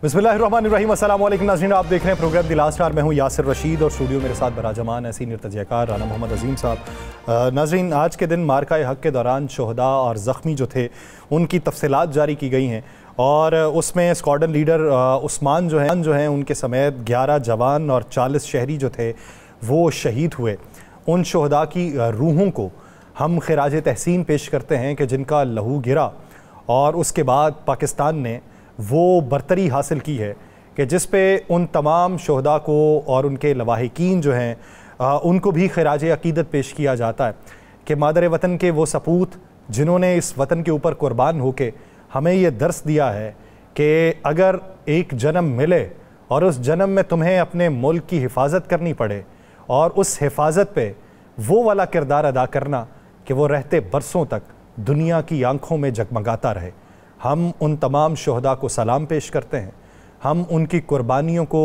बिस्मिल्लाहिर्रहमानिर्रहीम। अस्सलाम वालेकुम नाज़रीन, आप देख रहे हैं प्रोग्राम द लास्ट आवर। मैं हूं यासिर रशीद और स्टूडियो मेरे साथ बराजमान है सीनियर तजज़ियाकार राना मोहम्मद अजीम साहब। नाज़रीन, आज के दिन मार्का हक़ के दौरान शहदा और ज़ख्मी जो थे उनकी तफसीलात जारी की गई हैं और उसमें स्क्वाड्रन लीडर उस्मान जो हैं उनके समेत 11 जवान और 40 शहरी जो थे वो शहीद हुए। उन शहदा की रूहों को हम खिराज तहसीन पेश करते हैं कि जिनका लहू गिरा और उसके बाद पाकिस्तान ने वो बरतरी हासिल की है कि जिस पे उन तमाम शहदा को और उनके लवाहिकीन जो हैं उनको भी खिराज अकीदत पेश किया जाता है कि मादर वतन के वो सपूत जिन्होंने इस वतन के ऊपर कुर्बान होके हमें ये दर्स दिया है कि अगर एक जन्म मिले और उस जन्म में तुम्हें अपने मुल्क की हिफाजत करनी पड़े और उस हिफाजत पे वो वाला किरदार अदा करना कि वो रहते बरसों तक दुनिया की आंखों में जगमगाता रहे। हम उन तमाम शहदा को सलाम पेश करते हैं, हम उनकी कुर्बानियों को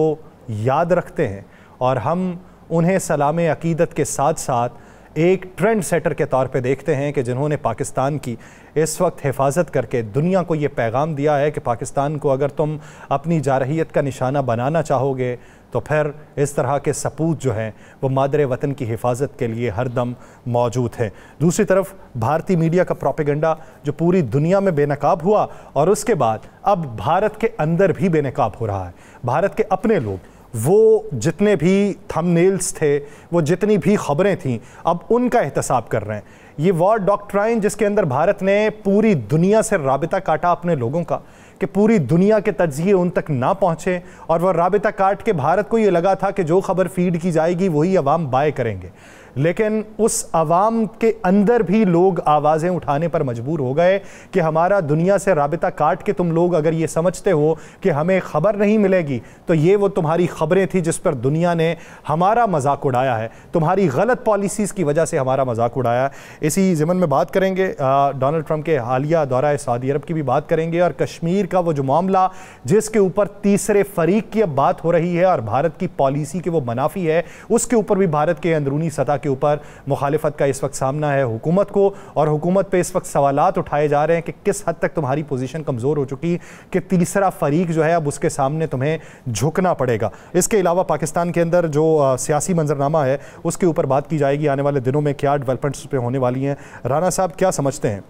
याद रखते हैं और हम उन्हें सलाम अकीदत के साथ साथ एक ट्रेंड सेटर के तौर पे देखते हैं कि जिन्होंने पाकिस्तान की इस वक्त हिफाजत करके दुनिया को ये पैगाम दिया है कि पाकिस्तान को अगर तुम अपनी जारहियत का निशाना बनाना चाहोगे तो फिर इस तरह के सपूत जो हैं वो मादर वतन की हिफाजत के लिए हर दम मौजूद हैं। दूसरी तरफ भारतीय मीडिया का प्रोपेगेंडा जो पूरी दुनिया में बेनकाब हुआ और उसके बाद अब भारत के अंदर भी बेनकाब हो रहा है। भारत के अपने लोग वो जितने भी थंबनेल्स थे, वो जितनी भी खबरें थीं, अब उनका एहतसाब कर रहे हैं। ये वॉर डॉक्ट्राइन जिसके अंदर भारत ने पूरी दुनिया से राबिता काटा अपने लोगों का कि पूरी दुनिया के तज्ज़िये उन तक ना पहुँचे और वह राबिता काट के भारत को ये लगा था कि जो खबर फीड की जाएगी वही अवाम बाय करेंगे, लेकिन उस अवाम के अंदर भी लोग आवाज़ें उठाने पर मजबूर हो गए कि हमारा दुनिया से राबिता काट के तुम लोग अगर ये समझते हो कि हमें ख़बर नहीं मिलेगी तो ये वो तुम्हारी ख़बरें थी जिस पर दुनिया ने हमारा मजाक उड़ाया है, तुम्हारी गलत पॉलिसीज़ की वजह से हमारा मजाक उड़ाया है। इसी ज़िमन में बात करेंगे डोनाल्ड ट्रंप के हालिया दौरा सऊदी अरब की भी बात करेंगे और कश्मीर का वो जो मामला जिसके ऊपर तीसरे फरीक की अब बात हो रही है और भारत की पॉलिसी के वो मुनाफी है, उसके ऊपर भी भारत के अंदरूनी सतह के ऊपर मुखालिफत का इस वक्त सामना है हुकूमत को और हुकूमत पे इस वक्त सवालात उठाए जा रहे हैं कि किस हद तक तुम्हारी पोजीशन कमज़ोर हो चुकी कि तीसरा फरीक जो है अब उसके सामने तुम्हें झुकना पड़ेगा। इसके अलावा पाकिस्तान के अंदर जो सियासी मंजरनामा है उसके ऊपर बात की जाएगी, आने वाले दिनों में क्या डेवलपमेंट्स पे होने वाली हैं। राना साहब क्या समझते हैं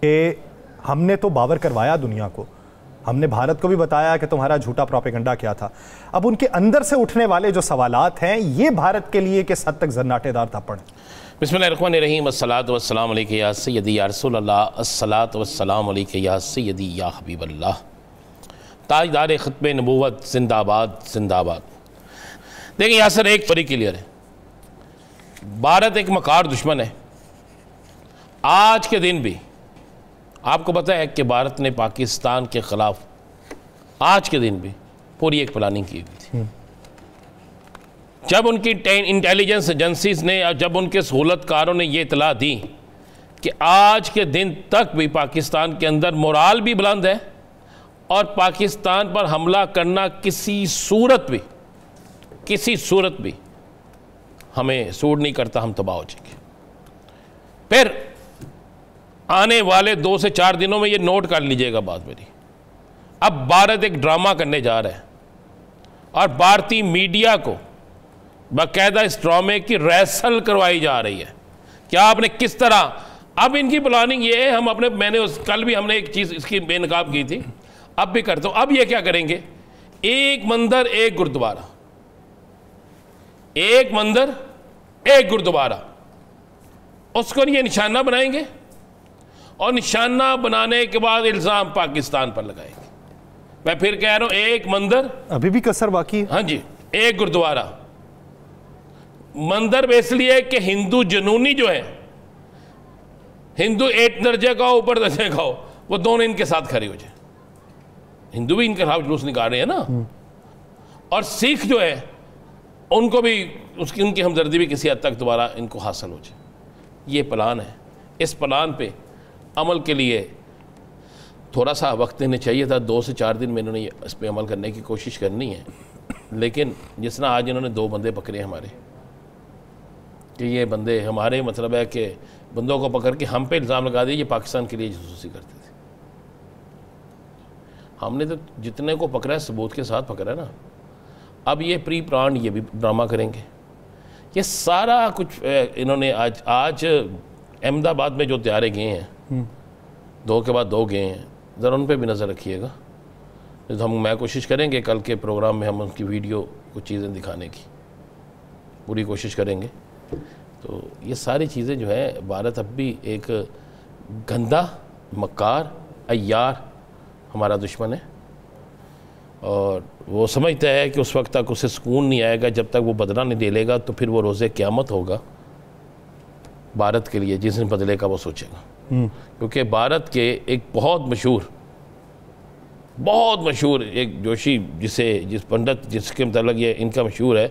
कि हमने तो बावर करवाया दुनिया को, हमने भारत को भी बताया कि तुम्हारा झूठा प्रोपेगेंडा क्या था, अब उनके अंदर से उठने वाले जो सवालात हैं ये भारत के लिए किस हद तक जन्नाटेदार था पड़े। बिस्मिल्लाहिर्रहमानिर्रहीम। अस्सलातु वस्सलामु अलैका या सय्यदी या रसूलल्लाह, अस्सलातु वस्सलामु अलैका या सय्यदी या हबीबल्लाह। ताजदार ख़ुत्बे नबूवत जिंदाबाद जिंदाबाद। देखिए यासर, एक परी क्लियर है, भारत एक मकार दुश्मन है। आज के दिन भी आपको पता है कि भारत ने पाकिस्तान के ख़िलाफ़ आज के दिन भी पूरी एक प्लानिंग की हुई थी। जब उनकी इंटेलिजेंस एजेंसीज ने और जब उनके सहूलतकारों ने ये इतला दी कि आज के दिन तक भी पाकिस्तान के अंदर मोराल भी बुलंद है और पाकिस्तान पर हमला करना किसी सूरत भी हमें सूट नहीं करता, हम तबाह हो जाएंगे। फिर आने वाले 2 से 4 दिनों में ये नोट कर लीजिएगा बात मेरी, अब भारत एक ड्रामा करने जा रहा है और भारतीय मीडिया को बाकायदा इस ड्रामे की रिहर्सल करवाई जा रही है। क्या आपने किस तरह, अब इनकी प्लानिंग ये है, मैंने कल भी हमने एक चीज़ इसकी बेनकाब की थी, अब भी करता हूँ। अब ये क्या करेंगे, एक मंदिर एक गुरुद्वारा, एक मंदिर एक गुरुद्वारा, उसको ये निशाना बनाएंगे और निशाना बनाने के बाद इल्ज़ाम पाकिस्तान पर लगाएंगे। मैं फिर कह रहा हूं, एक मंदिर, अभी भी कसर बाकी है। हाँ जी, एक गुरुद्वारा। मंदिर इसलिए कि हिंदू जनूनी जो है, हिंदू एक दर्जे का हो ऊपर दर्जे का हो, वो दोनों इनके साथ खड़े हो जाए। हिंदू भी इनके खिलाफ जुलूस निकाल रहे हैं ना, और सिख जो है उनको भी उनकी हमदर्दी भी किसी हद तक दोबारा इनको हासिल हो जाए। ये प्लान है। इस प्लान पे अमल के लिए थोड़ा सा वक्त देने चाहिए था, 2 से 4 दिन में इन्होंने इस पर अमल करने की कोशिश करनी है। लेकिन जिस तरह आज इन्होंने 2 बंदे पकड़े हमारे, कि ये बंदे हमारे, मतलब है कि बंदों को पकड़ के हम पे इल्ज़ाम लगा दिए ये पाकिस्तान के लिए जासूसी करते थे। हमने तो जितने को पकड़ा है सबूत के साथ पकड़ा है ना। अब ये प्री प्लान ये भी ड्रामा करेंगे। ये सारा कुछ इन्होंने आज अहमदाबाद में जो तैयारे गए हैं, 2 के बाद 2 गए हैं, ज़रा उन पर भी नज़र रखिएगा। तो मैं कोशिश करेंगे कल के प्रोग्राम में हम उनकी वीडियो कुछ चीज़ें दिखाने की पूरी कोशिश करेंगे। तो ये सारी चीज़ें जो है, भारत अब भी एक गंदा मक्कार अय्यार हमारा दुश्मन है, और वो समझता है कि उस वक्त तक उसे सुकून नहीं आएगा जब तक वो बदला नहीं ले लेगा। तो फिर वो रोज़े क़यामत होगा भारत के लिए, जिस दिन बदले का वो सोचेगा। क्योंकि भारत के एक बहुत मशहूर एक जोशी जिस पंडित जिसके मतलब ये इनका मशहूर है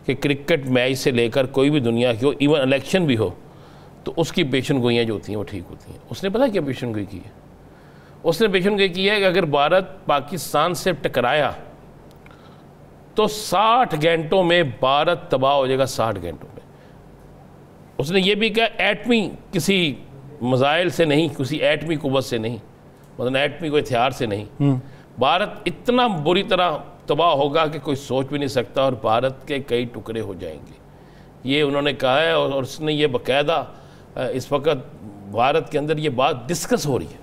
कि क्रिकेट मैच से लेकर कोई भी दुनिया की हो, इवन इलेक्शन भी हो, तो उसकी पेशन गोइयाँ जो होती हैं वो ठीक होती हैं। उसने पता क्या पेशन गोई की है? उसने पेशन गोई की है कि अगर भारत पाकिस्तान से टकराया तो 60 घंटों में भारत तबाह हो जाएगा। 60 घंटों में। उसने ये भी कहा एटमी किसी मज़ाइल से नहीं, किसी एटमी कुव्वत से नहीं, मतलब एटमी कोई हथियार से नहीं, भारत इतना बुरी तरह तबाह होगा कि कोई सोच भी नहीं सकता, और भारत के कई टुकड़े हो जाएंगे। ये उन्होंने कहा है, और उसने ये बाकायदा इस वक्त भारत के अंदर ये बात डिस्कस हो रही है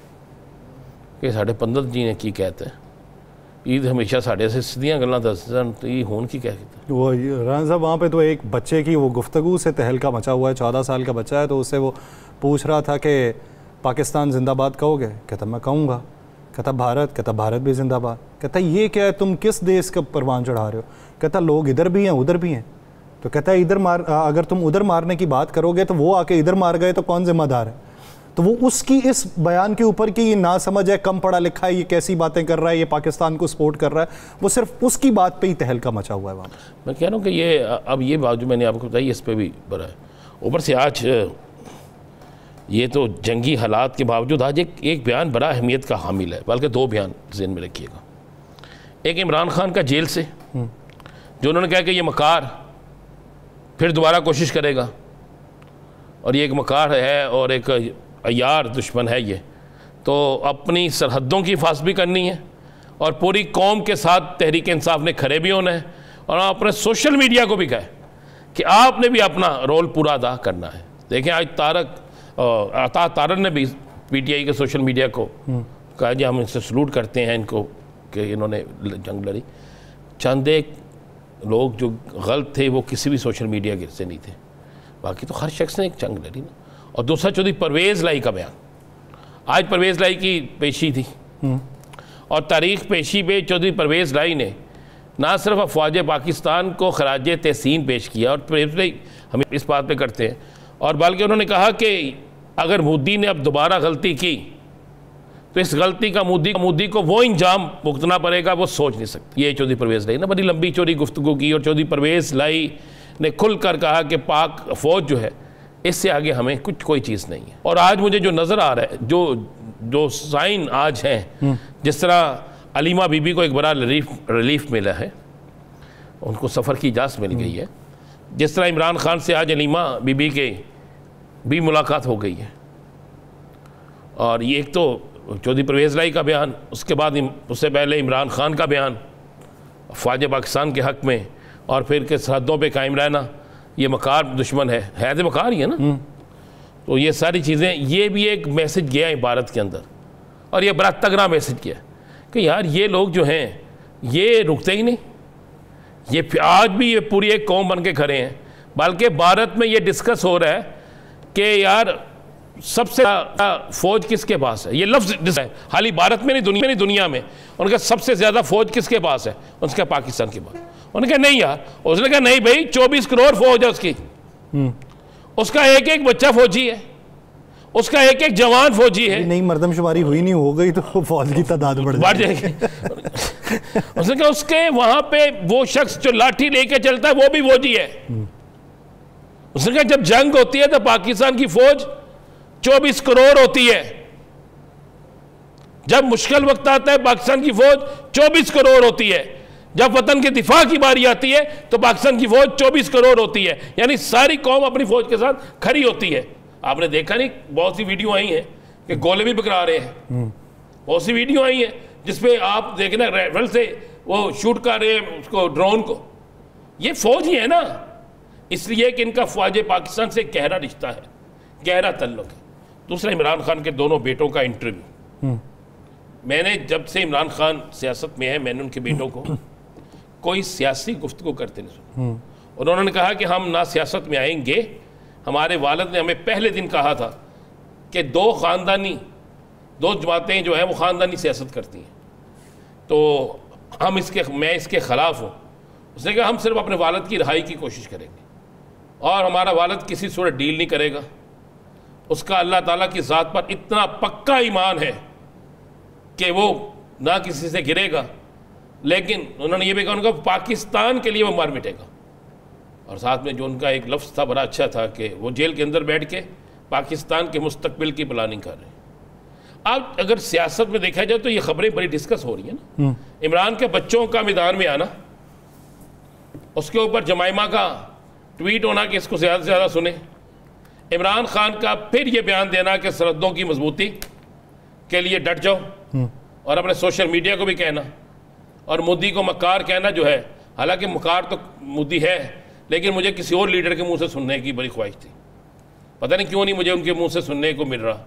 कि साढ़े पंडित जी ने की कहते हैं ईद हमेशा साढ़े से सीधियाँ गल्लां दसदे तो ये होन की क्या कहते वो राना साहब वहाँ पे तो एक बच्चे की वो गुफ्तगू से तहलका मचा हुआ है। 14 साल का बच्चा है, तो उससे वो पूछ रहा था कि पाकिस्तान जिंदाबाद कहोगे? कहता मैं कहूँगा। कहता भारत भी जिंदाबाद। कहता ये क्या है, तुम किस देश का परवान चढ़ा रहे हो? कहता लोग इधर भी हैं उधर भी हैं। तो कहता है अगर तुम उधर मारने की बात करोगे तो वो आके इधर मार गए तो कौन जिम्मेदार है? तो वो उसकी इस बयान के ऊपर कि ये ना समझ है, कम पढ़ा लिखा है, ये कैसी बातें कर रहा है, ये पाकिस्तान को सपोर्ट कर रहा है, वो सिर्फ उसकी बात पे ही तहलका मचा हुआ है वहाँ। मैं कह रहा हूँ कि ये अब ये बात जो मैंने आपको बताई इस पर भी बड़ा है। ऊपर से आज ये तो जंगी हालात के बावजूद आज एक बयान बड़ा अहमियत का हामिल है, बल्कि 2 बयान ज़हन में रखिएगा। एक इमरान खान का जेल से जो उन्होंने कहा कि ये मकार फिर दोबारा कोशिश करेगा, और ये एक मकार है और एक अय्यार दुश्मन है ये, तो अपनी सरहदों की हिफाजत भी करनी है और पूरी कौम के साथ तहरीक इंसाफ ने खड़े भी होना है, और अपने सोशल मीडिया को भी कहे कि आपने भी अपना रोल पूरा अदा करना है। देखें आज तारक ने भी पीटीआई के सोशल मीडिया को कहा जी हम इनसे सलूट करते हैं इनको कि इन्होंने जंग लड़ी। चंद एक लोग जो गलत थे वो किसी भी सोशल मीडिया के से नहीं थे, बाकी तो हर शख्स ने एक जंग लड़ी ना। और दूसरा चौधरी परवेज़ लाई का बयान, आज परवेज़ लाई की पेशी थी और तारीख पेशी पे चौधरी परवेज़ लाई ने ना सिर्फ अफवाज पाकिस्तान को खराज तहसीन पेश किया, और परवेज़ लाई हम इस बात पे करते हैं, और बल्कि उन्होंने कहा कि अगर मोदी ने अब दोबारा गलती की तो इस गलती का मोदी को वो इंजाम भुगतना पड़ेगा वो सोच नहीं सकते। ये चौधरी परवेज़ लाई ने बड़ी लंबी चौड़ी गुफ्तगू की, और चौधरी परवेज़ लाई ने खुल कर कहा कि पाक फौज जो है इससे आगे हमें कोई चीज़ नहीं है। और आज मुझे जो नज़र आ रहा है, जो साइन आज हैं, जिस तरह अलीमा बीबी को एक बड़ा रिलीफ मिला है, उनको सफ़र की इजाज़त मिल गई है, जिस तरह इमरान खान से आज अलीमा बीबी के भी मुलाकात हो गई है। और ये एक तो चौधरी परवेज़ लाई का बयान, उसके बाद उससे पहले इमरान खान का बयान फ़ौज पाकिस्तान के हक़ में, और फिर के सरहदों पे कायम रहना, ये मकार दुश्मन है तो मकार ही है ना। तो ये सारी चीज़ें, ये भी एक मैसेज गया है भारत के अंदर, और ये बड़ा तगड़ा मैसेज गया कि यार ये लोग जो हैं ये रुकते ही नहीं, ये आज भी ये पूरी एक कौम बन के खड़े हैं। बल्कि भारत में ये डिस्कस हो रहा है कि यार सबसे फौज किसके पास है, ये लफ्ज़ है हाली भारत में नहीं दुनिया में, उनका सबसे ज़्यादा फौज किसके पास है, उसका पाकिस्तान के पास। उन्होंने कहा नहीं यार, उसने कहा नहीं भाई 24 करोड़ फौज है उसकी, उसका एक एक बच्चा फौजी है, उसका एक एक जवान फौजी है। नहीं मर्दमशुमारी हुई नहीं, हो गई तो फौज की तादाद बढ़ जाएगी। उसने कहा उसके वहां पे वो शख्स जो लाठी लेके चलता है वो भी फौजी है। उसने कहा जब जंग होती है तो पाकिस्तान की फौज 24 करोड़ होती है, जब मुश्किल वक्त आता है पाकिस्तान की फौज 24 करोड़ होती है, जब वतन के दिफा की बारी आती है तो पाकिस्तान की फौज 24 करोड़ होती है। यानी सारी कौम अपनी फौज के साथ खड़ी होती है। आपने देखा नहीं, बहुत सी वीडियो आई हैं कि गोले भी पकड़ा रहे हैं, बहुत सी वीडियो आई है जिसपे आप देखना राइफल से वो शूट कर रहे हैं उसको, ड्रोन को। ये फौज ही है ना, इसलिए कि इनका फौज पाकिस्तान से गहरा रिश्ता है, गहरा तल्लुक है। दूसरा, इमरान खान के दोनों बेटों का इंटरव्यू, मैंने जब से इमरान खान सियासत में है, मैंने उनके बेटों को कोई सियासी गुफ्तगू करते नहीं सुना। और उन्होंने कहा कि हम ना सियासत में आएंगे। हमारे वालिद ने हमें पहले दिन कहा था कि दो जमातें जो हैं वो ख़ानदानी सियासत करती हैं, तो मैं इसके ख़िलाफ़ हूँ। उसने कहा हम सिर्फ अपने वालिद की रिहाई की कोशिश करेंगे और हमारा वालिद किसी सूरत डील नहीं करेगा। उसका अल्लाह ताला की ज़ात पर इतना पक्का ईमान है कि वो ना किसी से गिरेगा। लेकिन उन्होंने ये भी कहा उनका पाकिस्तान के लिए वो मर मिटेगा। और साथ में जो उनका एक लफ्ज़ था बड़ा अच्छा था कि वो जेल के अंदर बैठ के पाकिस्तान के मुस्तकबिल की प्लानिंग कर रहे हैं। अब अगर सियासत में देखा जाए तो ये खबरें बड़ी डिस्कस हो रही है ना, इमरान के बच्चों का मैदान में आना, उसके ऊपर जमाइमा का ट्वीट होना कि इसको ज़्यादा से ज़्यादा सुने, इमरान खान का फिर ये बयान देना कि सरहदों की मजबूती के लिए डट जाओ, और अपने सोशल मीडिया को भी कहना, और मोदी को मक्कार कहना जो है, हालांकि मक्कार तो मोदी है, लेकिन मुझे किसी और लीडर के मुंह से सुनने की बड़ी ख्वाहिश थी। पता नहीं क्यों नहीं मुझे उनके मुंह से सुनने को मिल रहा।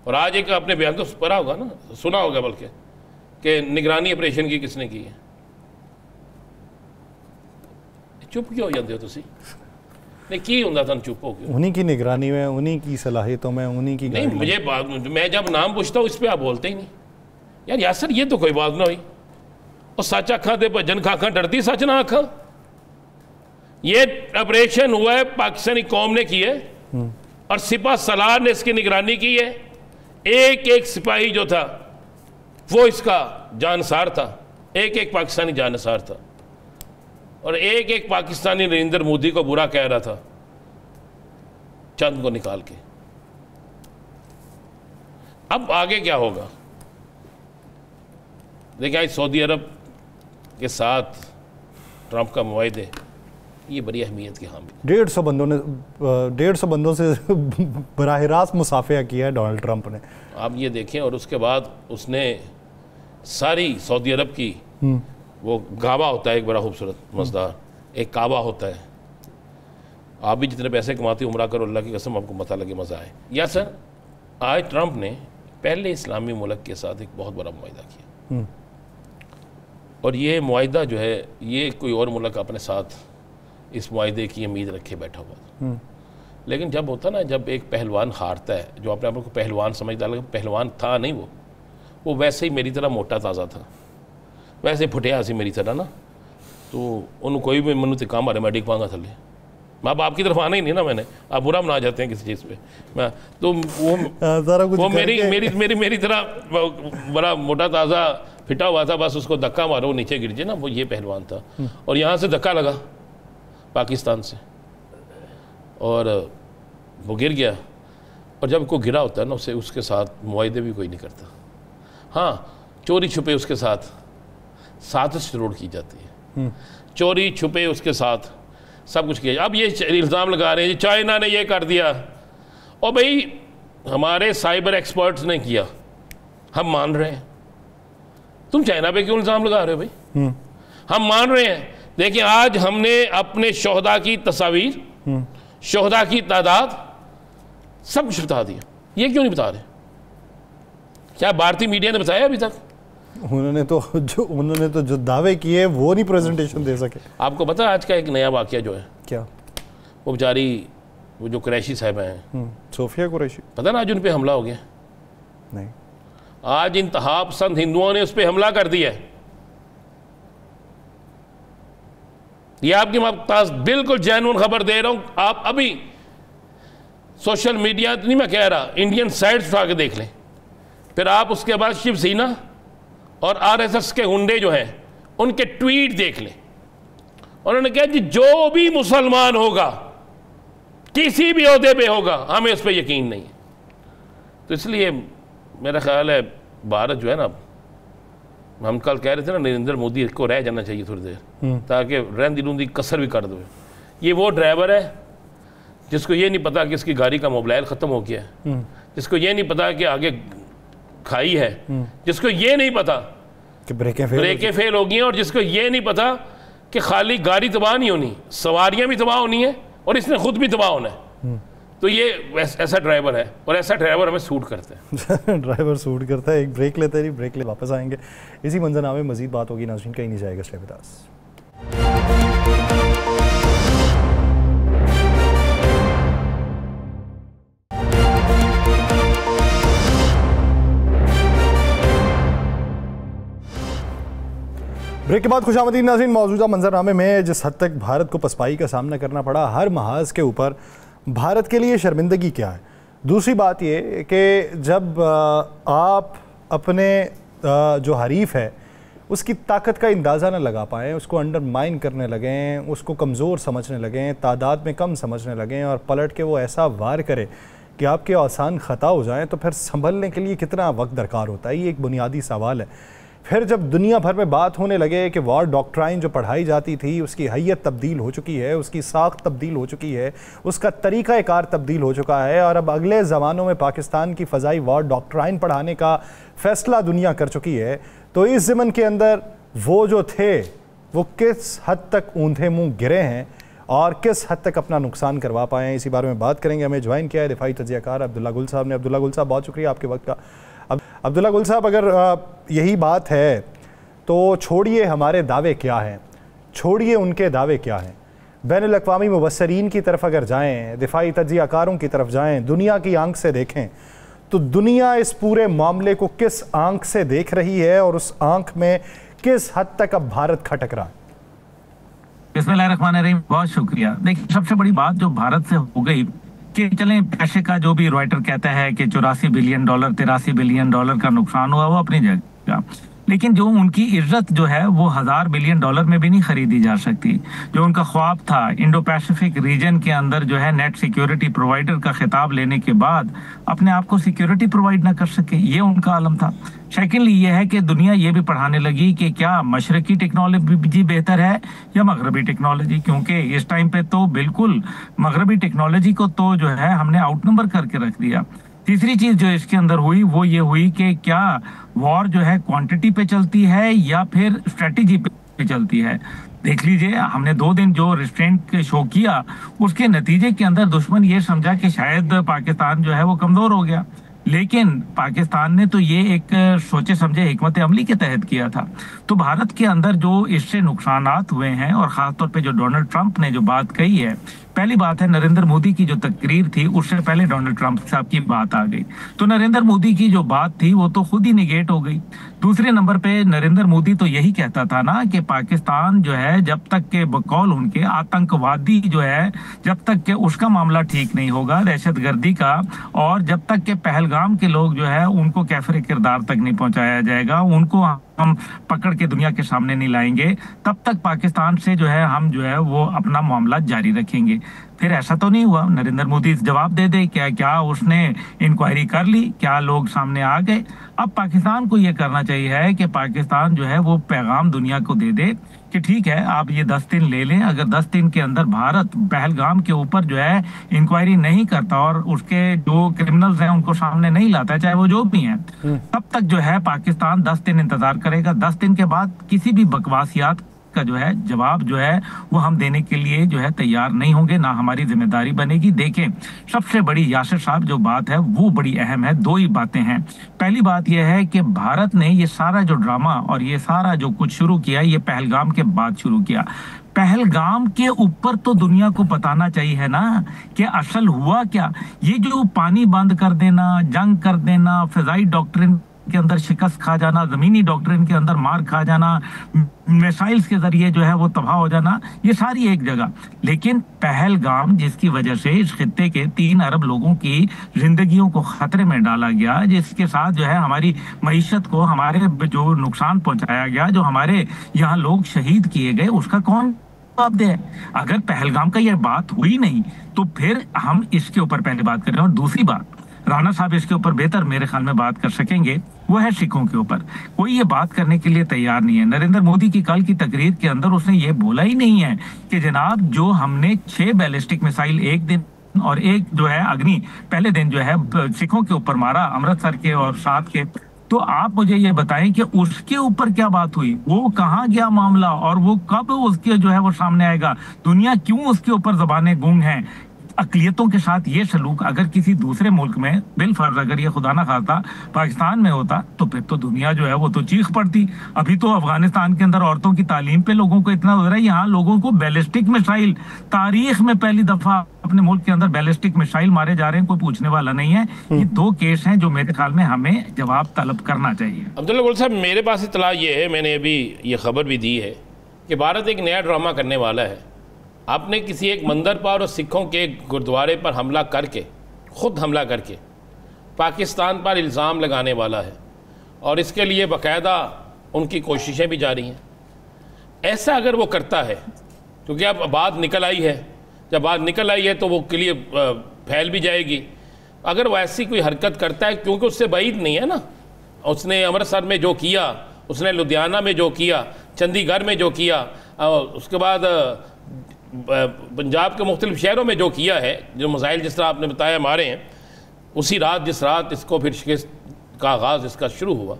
और आज एक अपने बयान तो पढ़ा होगा ना, सुना होगा बल्कि, कि निगरानी ऑपरेशन की किसने की है। चुप क्यों हो जाते हो तुसी? नहीं की होंदा था चुप हो क्यों? उन्हीं की निगरानी में, उन्हीं की सलाहियतों में, उन्हीं की नहीं। मुझे मैं जब नाम पूछता हूँ इस पर आप बोलते ही नहीं। यार यासर ये तो कोई बात ना हुई। और सच आखा दे भजन खाखा डरती सच ना आखा। ये ऑपरेशन हुआ है पाकिस्तानी कौम ने की है और सिपा सलार ने इसकी निगरानी की है। एक एक सिपाही जो था वो इसका जानसार था, एक एक पाकिस्तानी जानसार था, और एक एक पाकिस्तानी नरेंद्र मोदी को बुरा कह रहा था चंद को निकाल के। अब आगे क्या होगा देखिए। आज सऊदी अरब के साथ ट्रंप का मुआहदे ये बड़ी अहमियत की हामी। 150 बंदों से बराह रास्त मुसाफिया किया है डोनाल्ड ट्रंप ने। आप ये देखें। और उसके बाद उसने सारी सऊदी अरब की, वो गाबा होता है एक बड़ा खूबसूरत मज़ेदार, एक काबा होता है। आप भी जितने पैसे कमाते हो उम्रा करो, अल्लाह की कसम आपको पता लगे मज़ा आए। या सर आज ट्रंप ने पहले इस्लामी मुल्क के साथ एक बहुत बड़ा मुआहदा किया, और ये मुआहदा जो है ये कोई और मुल्क अपने साथ इस मुआहदे की उम्मीद रखे बैठा हुआ था। लेकिन जब होता ना, जब एक पहलवान हारता है, जो अपने आप को पहलवान समझता है, पहलवान था नहीं वो वैसे ही मेरी तरह मोटा ताज़ा था, वैसे फुटिया सी मेरी तरह ना। तो उन्होंने कोई भी मनु काम मारे मैं डिग पाऊंगा थले। माँ बाप की तरफ आना ही नहीं ना मैंने, आप बुरा मना जाते हैं किसी चीज़ पे। मैं तो वो मेरी तरह बड़ा मोटा ताज़ा फिटा हुआ था, बस उसको धक्का मारो नीचे गिर जाए ना, वो ये पहलवान था। और यहाँ से धक्का लगा पाकिस्तान से और वो गिर गया। और जब कोई गिरा होता है ना उसके साथ मुआहदे भी कोई नहीं करता। हाँ, चोरी छुपे उसके साथ साजिश जरूर की जाती है, चोरी छुपे उसके साथ सब कुछ किया। अब ये इल्ज़ाम लगा रहे हैं चाइना ने ये कर दिया, और भाई हमारे साइबर एक्सपर्ट्स ने किया, हम मान रहे हैं। तुम चाइना पे क्यों इल्ज़ाम लगा रहे हो भाई? हम मान रहे हैं। देखिए आज हमने अपने शोहदा की तस्वीर, शोहदा की तादाद सब कुछ बता दिया। ये क्यों नहीं बता रहे? क्या भारतीय मीडिया ने बताया अभी तक? उन्होंने तो जो दावे किए वो नहीं प्रेजेंटेशन दे सके। आपको पता है आज का एक नया वाकया जो है क्या? वो बेचारी वो जो कुरैशी साहब हैं, सोफिया कुरैशी, पता ना आज उन पर हमला हो गया। नहीं, आज इंतहा पसंद हिंदुओं ने उस पर हमला कर दिया है। ये आपके पास बिल्कुल जेन्युइन खबर दे रहा हूं। आप अभी सोशल मीडिया नहीं मैं कह रहा, इंडियन साइट्स उठा के देख लें, फिर आप उसके बाद शिवसेना और आरएसएस के गुंडे जो हैं उनके ट्वीट देख लें। उन्होंने कहा कि जो भी मुसलमान होगा, किसी भी ओहदे पे होगा, हमें उस पर यकीन नहीं है। तो इसलिए मेरा ख्याल है भारत जो है ना, हम कल कह रहे थे ना नरेंद्र मोदी को रह जाना चाहिए थोड़ी देर, ताकि रहंदी रूंदी कसर भी कर दो। ये वो ड्राइवर है जिसको ये नहीं पता कि इसकी गाड़ी का मोबाइल ख़त्म हो गया है, जिसको ये नहीं पता कि आगे खाई है, जिसको ये नहीं पता कि ब्रेकें फेल हो गई हैं, और जिसको ये नहीं पता कि खाली गाड़ी तबाह नहीं होनी, सवारियां भी तबाह होनी है और इसने खुद भी तबाह होना है। तो ये ऐसा ड्राइवर है, और ऐसा ड्राइवर हमें सूट करता है। ड्राइवर सूट करता है। एक ब्रेक लेते हैं, ब्रेक ले वापस आएंगे। इसी मंजरनामे में मजीद बात होगी। नाज़रीन कहीं नहीं जाएगा, स्टे विद अस। ब्रेक के बाद खुशामदीद नाज़रीन। मौजूदा मंजरनामे में जिस हद तक भारत को पसपाई का सामना करना पड़ा, हर महाज के ऊपर भारत के लिए शर्मिंदगी क्या है। दूसरी बात ये कि जब आप अपने जो हरीफ है उसकी ताकत का अंदाज़ा न लगा पाएँ, उसको अंडरमाइन करने लगें, उसको कमज़ोर समझने लगें, तादाद में कम समझने लगें और पलट के वो ऐसा वार करे कि आपके आसान ख़ता हो जाएँ, तो फिर संभलने के लिए कितना वक्त दरकार होता है। ये एक बुनियादी सवाल है। फिर जब दुनिया भर में बात होने लगे कि वॉर डॉक्ट्राइन जो पढ़ाई जाती थी उसकी हैयत तब्दील हो चुकी है, उसकी साख तब्दील हो चुकी है, उसका तरीक़ाकार तब्दील हो चुका है, और अब अगले ज़मानों में पाकिस्तान की फ़ज़ाई वॉर डॉक्ट्राइन पढ़ाने का फ़ैसला दुनिया कर चुकी है, तो इस ज़मन के अंदर वो जो थे वो किस हद तक ऊंधे मुँह गिरे हैं और किस हद तक अपना नुकसान करवा पाए हैं, इसी बारे में बात करेंगे। हमें ज्वाइन किया है दिफाई तज्ज़ियाकार अब्दुल्ला गुल साहब ने। अब्दुल्ला गुल साहब, बहुत शुक्रिया आपके वक्त का। अब अब्दुल्ला गुल साहब, अगर यही बात है तो छोड़िए हमारे दावे क्या हैं, छोड़िए उनके दावे क्या हैं, बैनुल अक़वामी मुबस्सरीन की तरफ अगर जाएँ, दिफाई तज्ज़ियाकारों की तरफ जाएँ, दुनिया की आंख से देखें तो दुनिया इस पूरे मामले को किस आंख से देख रही है और उस आंख में किस हद तक अब भारत खटक रहा है? बिस्मिल्लाहिर्रहमानिर्रहीम, बहुत शुक्रिया। देखिए, सबसे बड़ी बात जो भारत से हो गई कि चलें, पैसे का जो भी रॉयटर कहता है कि 84 बिलियन डॉलर 83 बिलियन डॉलर का नुकसान हुआ, वो अपनी जगह, लेकिन जो उनकी इज्जत जो है वो 1000 बिलियन डॉलर में भी नहीं खरीदी जा सकती। जो उनका ख्वाब था इंडो पैसिफिक रीजन के अंदर जो है नेट सिक्योरिटी प्रोवाइडर का खिताब लेने के बाद अपने आप को सिक्योरिटी प्रोवाइड ना कर सके, ये उनका आलम था। सेकेंडली ये है कि दुनिया ये भी पढ़ाने लगी कि क्या मशरकी टेक्नोलॉजी बेहतर है या मगरबी टेक्नोलॉजी, क्योंकि इस टाइम पे तो बिल्कुल मगरबी टेक्नोलॉजी को तो जो है हमने आउटनंबर करके रख दिया। तीसरी चीज जो इसके अंदर हुई वो ये हुई कि क्या वॉर जो है क्वांटिटी पे चलती है या फिर स्ट्रेटेजी पे चलती है। देख लीजिए, हमने 2 दिन जो रिस्ट्रेंट शो किया उसके नतीजे के अंदर दुश्मन ये समझा कि शायद पाकिस्तान जो है वो कमजोर हो गया, लेकिन पाकिस्तान ने तो ये एक सोचे समझे हिकमत अमली के तहत किया था। तो भारत के अंदर जो इससे नुकसानात हुए हैं और खासतौर पे जो डोनाल्ड ट्रंप ने जो बात कही है, पहली बात है नरेंद्र मोदी की जो तकरीर थी उससे पहले डोनाल्ड ट्रंप साहब की बात आ गई, तो नरेंद्र मोदी की जो बात थी वो तो खुद ही निगेट हो गई। दूसरे नंबर पे नरेंद्र मोदी तो यही कहता था ना कि पाकिस्तान जो है जब तक के बकौल उनके आतंकवादी जो है जब तक के उसका मामला ठीक नहीं होगा, दहशतगर्दी का, और जब तक के पहलगाम के लोग जो है उनको कैफरे किरदार तक नहीं पहुंचाया जाएगा, उनको हम पकड़ के दुनिया के सामने नहीं लाएंगे, तब तक पाकिस्तान से जो है हम जो है वो अपना मामला जारी रखेंगे। फिर ऐसा तो नहीं हुआ। नरेंद्र मोदी जवाब दे दे, क्या उसने इंक्वायरी कर ली, क्या लोग सामने आ गए। अब पाकिस्तान को ये करना चाहिए है कि पाकिस्तान जो है वो पैगाम दुनिया को दे दे कि ठीक है, आप ये 10 दिन ले लें, अगर 10 दिन के अंदर भारत पहलगाम के ऊपर जो है इंक्वायरी नहीं करता और उसके जो क्रिमिनल्स हैं उनको सामने नहीं लाता, चाहे वो जो भी हैं, तब तक जो है पाकिस्तान 10 दिन इंतजार करेगा। 10 दिन के बाद किसी भी बकवासियात का जो है जवाब जो है वो हम देने के लिए जो है तैयार नहीं होंगे, ना हमारी जिम्मेदारी बनेगी। देखें, सबसे बड़ी यासिर साहब जो बात है वो बड़ी अहम है। 2 ही बातें हैं। पहली बात यह है कि भारत ने ये सारा जो ड्रामा और ये सारा जो कुछ शुरू किया ये पहलगाम के बाद शुरू किया। पहलगाम के ऊपर तो दुनिया को बताना चाहिए ना कि असल हुआ क्या। ये जो पानी बंद कर देना, जंग कर देना, फिजाई डॉक्ट्रिन के अंदर शिकस्त खा जाना, जमीनी डॉक्ट्रिन के अंदर मार खा जाना, मिसाइल्स के जरिए जो है वो तबाह हो जाना, ये सारी एक जगह। लेकिन पहलगाम जिसकी वजह से इस खित्ते के 3 अरब लोगों की जिंदगियों को खतरे में डाला गया, जिसके साथ जो है हमारी मईशत को हमारे जो नुकसान पहुंचाया गया, जो हमारे यहाँ लोग शहीद किए गए, उसका कौन जवाब दे? अगर पहलगाम का ये बात हुई नहीं तो फिर हम इसके ऊपर पहले बात कर रहे हैं। और दूसरी बात, राणा साहब इसके ऊपर बेहतर मेरे ख्याल में बात कर सकेंगे, वो है सिखों के ऊपर। कोई ये बात करने के लिए तैयार नहीं है। नरेंद्र मोदी की कल की तकरीर के अंदर उसने ये बोला ही नहीं है कि जनाब जो हमने 6 बैलिस्टिक मिसाइल एक दिन और एक जो है अग्नि पहले दिन जो है सिखों के ऊपर मारा, अमृतसर के और साथ के, तो आप मुझे ये बताएं कि उसके ऊपर क्या बात हुई, वो कहाँ गया मामला, और वो कब उसके जो है वो सामने आएगा, दुनिया क्यों उसके ऊपर ज़बानें गूंग हैं। अकलियतों के साथ ये सलूक अगर किसी दूसरे मुल्क में बिलफर्ज अगर ये खुदा ना खास्ता पाकिस्तान में होता तो फिर तो दुनिया जो है वो तो चीख पड़ती। अभी तो अफगानिस्तान के अंदर औरतों की तालीम पे लोगों को इतना हो रहा है, यहाँ लोगों को बैलिस्टिक मिसाइल, तारीख में पहली दफा अपने मुल्क के अंदर बैलिस्टिक मिसाइल मारे जा रहे हैं, कोई पूछने वाला नहीं है। ये 2 केस हैं जो मेरे ख्याल में हमें जवाब तलब करना चाहिए। अब्दुल्ला गुल साहब, मेरे पास इतला ये है, मैंने अभी ये खबर भी दी है कि भारत एक नया ड्रामा करने वाला है। आपने किसी एक मंदिर पर और सिखों के गुरुद्वारे पर हमला करके, ख़ुद हमला करके पाकिस्तान पर इल्ज़ाम लगाने वाला है, और इसके लिए बाकायदा उनकी कोशिशें भी जारी हैं। ऐसा अगर वो करता है, क्योंकि अब बात निकल आई है, जब बात निकल आई है तो वो के लिए फैल भी जाएगी। अगर वो ऐसी कोई हरकत करता है, क्योंकि उससे बाइद नहीं है ना, उसने अमृतसर में जो किया, उसने लुधियाना में जो किया, चंडीगढ़ में जो किया, उसके बाद पंजाब के मुख्तलिफ शहरों में जो किया है, जो मसाइल जिस तरह आपने बताया मारे हैं, उसी रात जिस रात इसको फिर शिकस्त का आगाज़ इसका शुरू हुआ,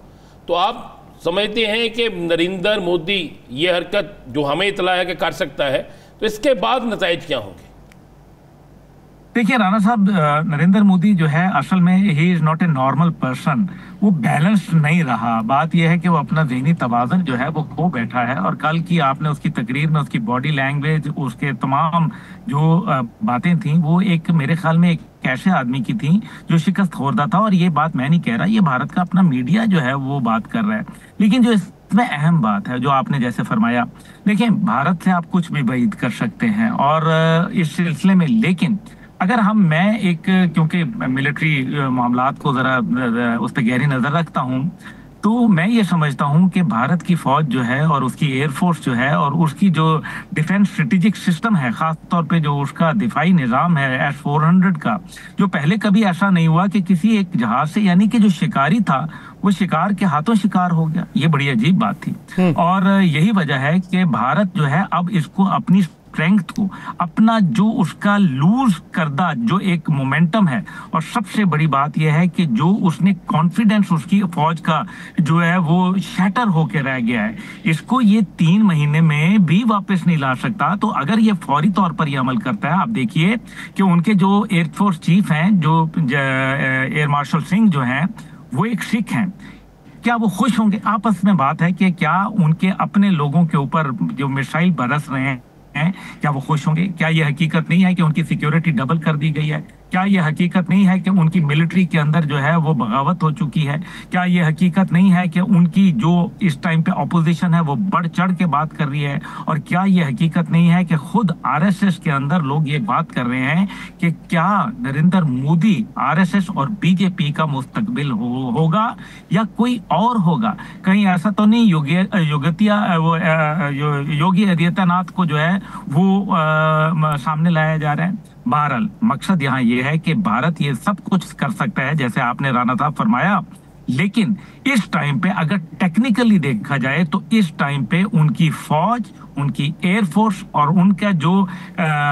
तो आप समझते हैं कि नरेंद्र मोदी ये हरकत जो हमें इतला है कि कर सकता है, तो इसके बाद नताइज क्या होंगे? देखिए राणा साहब, नरेंद्र मोदी जो है असल में he is not a normal person. वो बैलेंस्ड नहीं रहा। बात यह है कि वो अपना ज़हनी तवाज़ुन जो है वो खो बैठा है, और कल की आपने उसकी तकरीर में उसकी बॉडी लैंग्वेज, उसके तमाम जो बातें थी, वो एक मेरे ख्याल में एक ऐसे आदमी की थी जो शिकस्त खोरदा था। और ये बात मैं नहीं कह रहा, ये भारत का अपना मीडिया जो है वो बात कर रहा है। लेकिन जो इसमें अहम बात है, जो आपने जैसे फरमाया, देखिए भारत से आप कुछ भी बात कर सकते हैं और इस सिलसिले में, लेकिन अगर मैं एक, क्योंकि मिलिट्री मामलात को ज़रा उस पर गहरी नज़र रखता हूँ, तो मैं ये समझता हूँ कि भारत की फ़ौज जो है और उसकी एयरफोर्स जो है और उसकी जो डिफेंस स्ट्रेटेजिक सिस्टम है, ख़ास तौर पे जो उसका दिफाई निज़ाम है S-400 का, जो पहले कभी ऐसा नहीं हुआ कि किसी एक जहाज़ से, यानी कि जो शिकारी था वो शिकार के हाथों शिकार हो गया। ये बड़ी अजीब बात थी, और यही वजह है कि भारत जो है अब इसको अपनी स्ट्रेंथ को, अपना जो उसका लूज करदा जो एक मोमेंटम है, और सबसे बड़ी बात यह है कि जो उसने कॉन्फिडेंस उसकी फौज का जो है वो शैटर होके रह गया है, इसको ये 3 महीने में भी वापस नहीं ला सकता। तो अगर ये फौरी तौर पर ये अमल करता है, आप देखिए कि उनके जो एयरफोर्स चीफ हैं, जो एयर मार्शल सिंह जो हैं, वो एक सिख हैं, क्या वो खुश होंगे? आपस में बात है कि क्या उनके अपने लोगों के ऊपर जो मिसाइल बरस रहे हैं, क्या वो खुश होंगे? क्या ये हकीकत नहीं है कि उनकी सिक्योरिटी डबल कर दी गई है? क्या ये हकीकत नहीं है कि उनकी मिलिट्री के अंदर जो है वो बगावत हो चुकी है? क्या ये हकीकत नहीं है कि उनकी जो इस टाइम पे ऑपोजिशन है वो बढ़ चढ़ के बात कर रही है? और क्या ये हकीकत नहीं है कि खुद आरएसएस के अंदर लोग ये बात कर रहे हैं कि क्या नरेंद्र मोदी आरएसएस और बीजेपी का मुस्तकबिल होगा या कोई और होगा? कहीं ऐसा तो नहीं योगी आदित्यनाथ को जो है वो सामने लाया जा रहा है? बहरहाल मकसद यहाँ ये है कि भारत ये सब कुछ कर सकता है, जैसे आपने राणा साहब फरमाया, लेकिन इस टाइम पे अगर टेक्निकली देखा जाए तो इस टाइम पे उनकी फौज, उनकी एयरफोर्स और उनका जो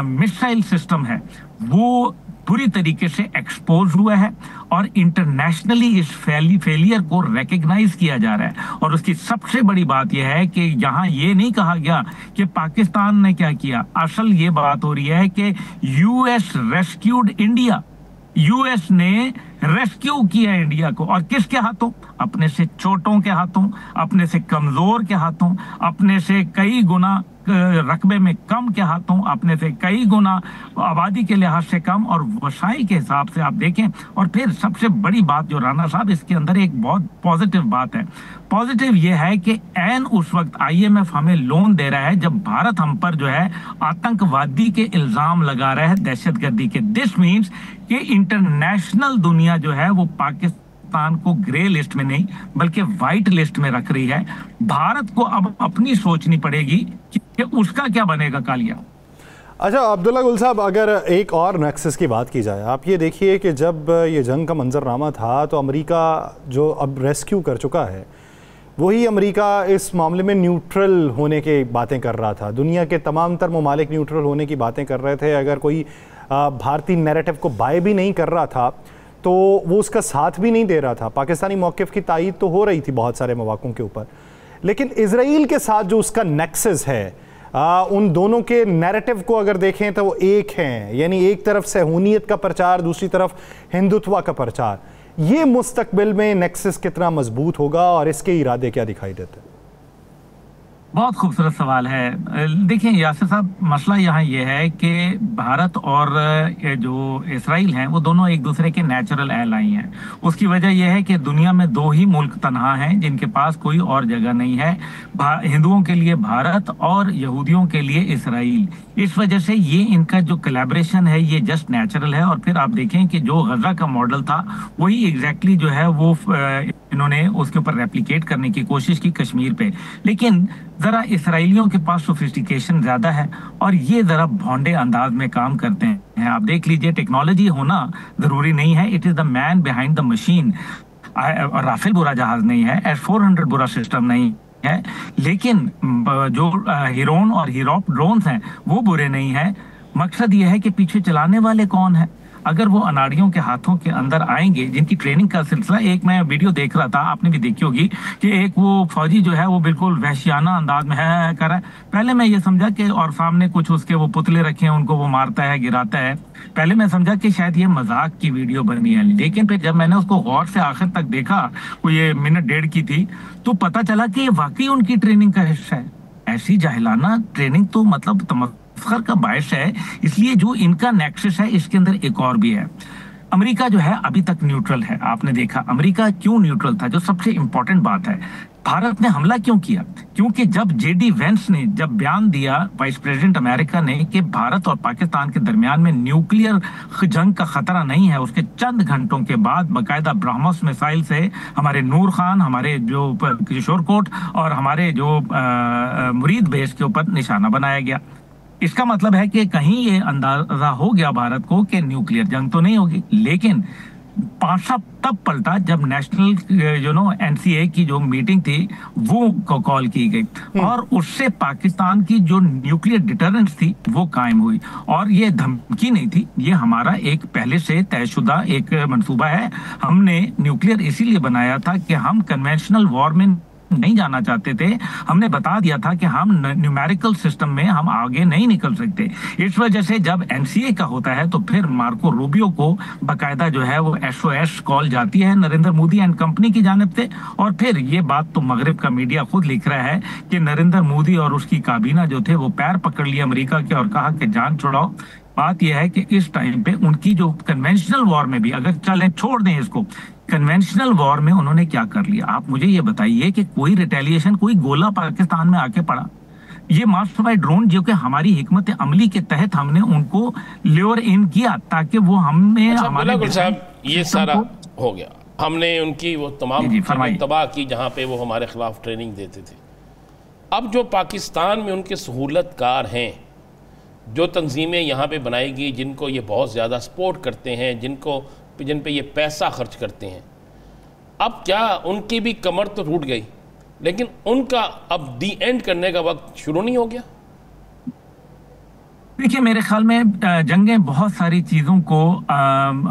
मिसाइल सिस्टम है वो पूरी तरीके से एक्सपोज हुआ है, और इंटरनेशनली इस फेलियर को रिकॉग्नाइज किया जा रहा है। और उसकी सबसे बड़ी बात यह है कि यहाँ ये नहीं कहा गया कि पाकिस्तान ने क्या किया, असल ये बात हो रही है कि यूएस रेस्क्यूड इंडिया, यूएस ने रेस्क्यू किया इंडिया को, और किसके हाथों? अपने से छोटों के हाथों, अपने से कमजोर के हाथों, अपने से कई गुना रकबे में कम के हाथों, अपने से कई गुना आबादी के लिहाज से कम और वसाई के हिसाब से आप देखें। और फिर सबसे बड़ी बात जो राणा साहब इसके अंदर एक बहुत पॉजिटिव बात है, पॉजिटिव ये है कि एन उस वक्त आईएमएफ हमें लोन दे रहा है जब भारत हम पर जो है आतंकवादी के इल्जाम लगा रहा है, दहशतगर्दी के। दिस मीन्स कि इंटरनेशनल दुनिया जो है वो पाकिस्तान को ग्रे लिस्ट में नहीं बल्कि व्हाइट लिस्ट में रख रही है। भारत को अब अपनी सोचनी पड़ेगी कि उसका क्या बनेगा कालिया। अच्छा अब्दुल्ला गुल साहब, अगर एक और नेक्सस की बात की जाए, आप ये देखिए कि जब ये जंग का मंजरनामा था तो अमेरिका जो अब रेस्क्यू कर चुका है, वही अमेरिका इस मामले में न्यूट्रल होने की बातें कर रहा था। दुनिया के तमाम तर ममालिक न्यूट्रल होने की बातें कर रहे थे। अगर कोई भारतीय नैरेटिव को बाय भी नहीं कर रहा था तो वो उसका साथ भी नहीं दे रहा था। पाकिस्तानी मौक़िफ़ की तायीद तो हो रही थी बहुत सारे मौक़ों के ऊपर, लेकिन इजराइल के साथ जो उसका नेक्सस है, उन दोनों के नैरेटिव को अगर देखें तो वो एक हैं, यानी एक तरफ सहूनियत का प्रचार, दूसरी तरफ हिंदुत्व का प्रचार। ये मुस्तकबिल में नेक्सस कितना मजबूत होगा और इसके इरादे क्या दिखाई देते हैं? बहुत खूबसूरत सवाल है। देखिए यासिर साहब, मसला यहाँ ये है कि भारत और जो इसराइल हैं वो दोनों एक दूसरे के नेचुरल एलाई हैं। उसकी वजह यह है कि दुनिया में दो ही मुल्क तनहा हैं जिनके पास कोई और जगह नहीं है, हिंदुओं के लिए भारत और यहूदियों के लिए इसराइल। इस वजह से ये इनका जो कोलैबोरेशन है ये जस्ट नेचुरल है। और फिर आप देखें कि जो गजा का मॉडल था वही एग्जैक्टली जो है वो इन्होंने उसके ऊपर रेप्लिकेट करने की कोशिश की कश्मीर पे। लेकिन जरा इसराइलियों के पास सोफिस्टिकेशन ज्यादा है और ये जरा भौंडे अंदाज में काम करते हैं। आप देख लीजिए, टेक्नोलॉजी होना जरूरी नहीं है, it is the man behind the machine. Rafale बुरा जहाज नहीं है, S-400 बुरा सिस्टम नहीं है, लेकिन जो हिरोन और हीरोप ड्रोन्स हैं वो बुरे नहीं है। मकसद ये है कि पीछे चलाने वाले कौन है। अगर वो अनाड़ियों के हाथों के अंदर आएंगे, जिनकी ट्रेनिंग का सिलसिला, एक मैं वीडियो देख रहा था, आपने भी देखी होगी, कि एक वो फौजी जो है वो बिल्कुल वहशियाना अंदाज में है कर रहा है। पहले मैं ये समझा कि, और सामने कुछ उसके वो पुतले रखे हैं, उनको वो मारता है, गिराता है। पहले मैं समझा कि शायद ये मजाक की वीडियो बनी है, लेकिन फिर जब मैंने उसको गौर से आखिर तक देखा, वो ये मिनट डेढ़ की थी, तो पता चला कि ये वाकई उनकी ट्रेनिंग का हिस्सा है। ऐसी जाहिलाना ट्रेनिंग तो मतलब फख्र का बायस है। इसलिए जो इनका नेक्सस है इसके अंदर एक और भी है। अमेरिका जो है अभी तक न्यूट्रल है। आपने देखा अमेरिका क्यों न्यूट्रल था, जो सबसे इंपॉर्टेंट बात है। भारत ने हमला क्यों किया? क्योंकि जब JD वेंस ने जब बयान दिया, वाइस प्रेसिडेंट अमेरिका ने, कि भारत और पाकिस्तान के दरमियान में न्यूक्लियर जंग का खतरा नहीं है, उसके चंद घंटों के बाद बाकायदा ब्रह्मोस मिसाइल से हमारे नूर खान, हमारे जो किशोरकोट और हमारे जो मुरीद बेस के ऊपर निशाना बनाया गया। इसका मतलब है कि कहीं ये अंदाजा हो गया भारत को कि न्यूक्लियर जंग तो नहीं होगी। लेकिन पासा तब पलटा जब नेशनल NCA की जो मीटिंग थी वो कॉल की गई और उससे पाकिस्तान की जो न्यूक्लियर डिटरेंस थी वो कायम हुई। और ये धमकी नहीं थी, ये हमारा एक पहले से तयशुदा एक मंसूबा है। हमने न्यूक्लियर इसीलिए बनाया था कि हम कन्वेंशनल वॉर में नहीं जाना चाहते थे। हमने बता दिया था कि हम न्यूमेरिकल सिस्टम में हम आगे नहीं निकल सकते। इस वजह से जब NCA का होता है तो फिर मार्को रूबियो को बाकायदा जो है वो SOS कॉल जाती है नरेंद्र मोदी एंड कंपनी की जानिब से। और फिर ये बात तो मगरिब का मीडिया खुद लिख रहा है कि नरेंद्र मोदी और उसकी काबीना जो थे वो पैर पकड़ लिए अमेरिका के और कहा कि जान छुड़ाओ। बात यह है कि इस टाइम पे उनकी जो कन्वेंशनल वॉर में भी, अगर चलें छोड़ दें इसको, कन्वेंशनल वॉर में उन्होंने क्या कर लिया? आप मुझे ये बताइए कि कोई रिटेलिएशन, कोई गोला पाकिस्तान में आके पड़ा? ये मास्टर बाय ड्रोन जो कि हमारी हिकमत अमली के तहत हमने उनको ल्योर इन किया ताकि वो हमें हमारे साहब ये सारा हो गया, हमने उनकी वो तमाम तबाह की जहाँ पे वो हमारे खिलाफ ट्रेनिंग देते थे। अब जो पाकिस्तान में उनके सहूलतकार हैं, जो तंजीमें यहाँ पे बनाई गई, जिनको ये बहुत ज़्यादा सपोर्ट करते हैं, जिन पे ये पैसा खर्च करते हैं, अब क्या उनकी भी कमर तो टूट गई, लेकिन उनका अब दी एंड करने का वक्त शुरू नहीं हो गया? देखिए मेरे ख्याल में जंगें बहुत सारी चीज़ों को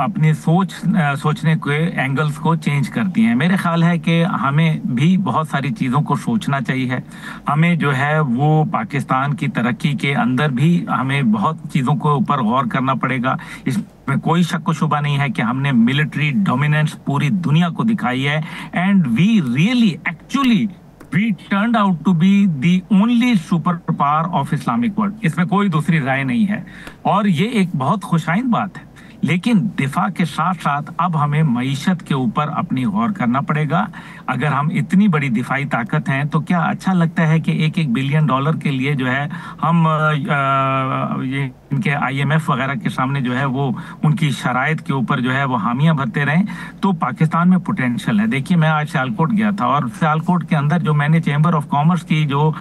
अपनी सोचने के एंगल्स को चेंज करती हैं। मेरे ख्याल है कि हमें भी बहुत सारी चीज़ों को सोचना चाहिए। हमें जो है वो पाकिस्तान की तरक्की के अंदर भी हमें बहुत चीज़ों को ऊपर गौर करना पड़ेगा। इसमें कोई शक व शुबा नहीं है कि हमने मिलिट्री डोमिनेंस पूरी दुनिया को दिखाई है and we really actually We turned out to be the only superpower of Islamic world। इसमें कोई दूसरी राय नहीं है और ये एक बहुत खुशाइन बात है। लेकिन दिफा के साथ साथ अब हमें मईशत के ऊपर अपनी गौर करना पड़ेगा। अगर हम इतनी बड़ी दिफाई ताकत हैं तो क्या अच्छा लगता है कि $1-1 बिलियन के लिए जो है हम ये इनके IMF वगैरह के सामने जो है वो उनकी शराइत के ऊपर जो है वो हामियां भरते रहें? तो पाकिस्तान में पोटेंशियल है। देखिए मैं आज सियालकोट गया था और सियालकोट के अंदर जो मैंने चैम्बर ऑफ कॉमर्स की जो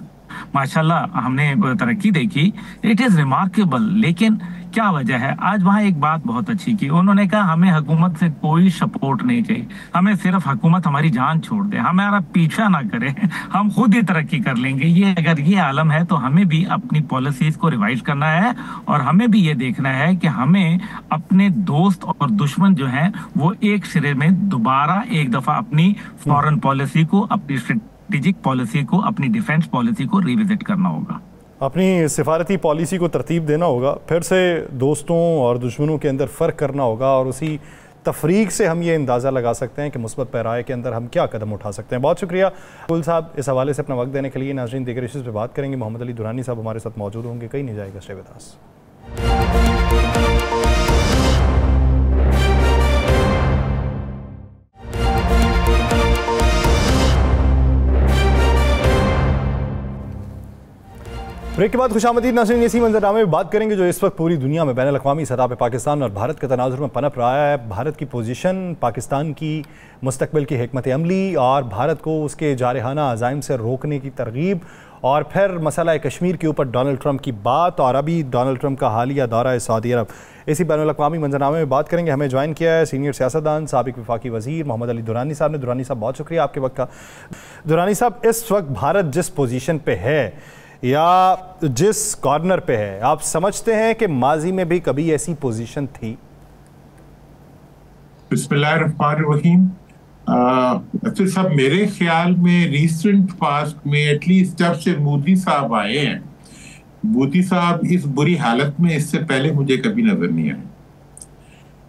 माशाल्लाह हमने तरक्की देखी, इट इज़ रिमार्केबल। लेकिन क्या वजह है? आज वहाँ एक बात बहुत अच्छी की, उन्होंने कहा हमें हुकूमत से कोई सपोर्ट नहीं चाहिए, हमें सिर्फ हुकूमत हमारी जान छोड़ दे, हमारा पीछा ना करे, हम खुद ही तरक्की कर लेंगे। ये अगर ये आलम है तो हमें भी अपनी पॉलिसीज को रिवाइज करना है और हमें भी ये देखना है कि हमें अपने दोस्त और दुश्मन जो हैं वो एक सिरे में दोबारा एक दफा अपनी फॉरेन पॉलिसी को, अपनी स्ट्रेटेजिक पॉलिसी को, अपनी डिफेंस पॉलिसी को रिविजिट करना होगा, अपनी सिफारती पॉलिसी को तरतीब देना होगा, फिर से दोस्तों और दुश्मनों के अंदर फ़र्क करना होगा और उसी तफरीक से हम ये अंदाज़ा लगा सकते हैं कि मुस्बत पैराए के अंदर हम क्या कदम उठा सकते हैं। बहुत शुक्रिया कुल साहब इस हवाले से अपना वक्त देने के लिए। नाज़रीन, दीगर इश्यूज़ पे बात करेंगे। मोहम्मद अली दुरानी साहब हमारे साथ मौजूद होंगे, कहीं नहीं जाएगा, स्टे विद अस। ब्रेक के बाद खुशामदीद नाज़रीन, इसी मंजरनामे में बात करेंगे जो इस वक्त पूरी दुनिया में बैनुल-अक़वामी सतह पर पाकिस्तान और भारत के तनाज़ुर में पनप रहा है। भारत की पोजीशन, पाकिस्तान की मुस्तकबिल की हिकमत अमली और भारत को उसके जारहाना अज़ाइम से रोकने की तरगीब, और फिर मसला कश्मीर के ऊपर डोनाल्ड ट्रंप की बात, और अभी डोनाल्ड ट्रंप का हालिया दौरा सऊदी अरब। इसी बैनुल-अक़वामी मंजरनामे में बात करेंगे। हमें ज्वाइन किया है सीनियर सियासतदान, साबिक वफाकी वज़ीर मोहम्मद अली दुरानी साहब ने। दुरानी साहब, बहुत शुक्रिया आपके वक्त का। दुरानी साहब, इस वक्त भारत जिस पोजीशन पे है या जिस कॉर्नर पे है, आप समझते हैं कि माजी में भी कभी ऐसी पोजीशन थी? बिस्मिल्लाहिर्रहमानिर्रहीम। फिर सब मेरे ख्याल में रिसेंट पास्ट में एटलीस्ट जब से मोदी साहब आए हैं, मोदी साहब इस बुरी हालत में इससे पहले मुझे कभी नजर नहीं आए।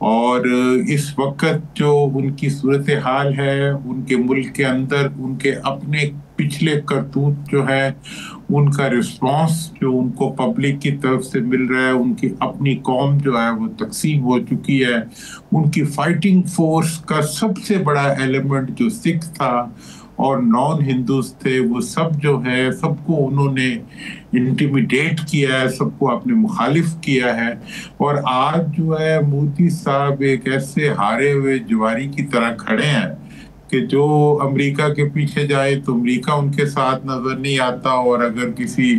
और इस वक्त जो उनकी सूरत हाल है, उनके मुल्क के अंदर उनके अपने पिछले करतूत जो है, उनका रिस्पांस जो उनको पब्लिक की तरफ से मिल रहा है, उनकी अपनी कौम जो है वो तकसीम हो चुकी है, उनकी फाइटिंग फोर्स का सबसे बड़ा एलिमेंट जो सिख था और नॉन हिंदूज थे, वो सब जो है सबको उन्होंने इंटिमिडेट किया है, सबको अपने मुखालिफ किया है। और आज जो है मोदी साहब एक ऐसे हारे हुए जुआरी की तरह खड़े हैं कि जो अमेरिका के पीछे जाए तो अमेरिका उनके साथ नजर नहीं आता, और अगर किसी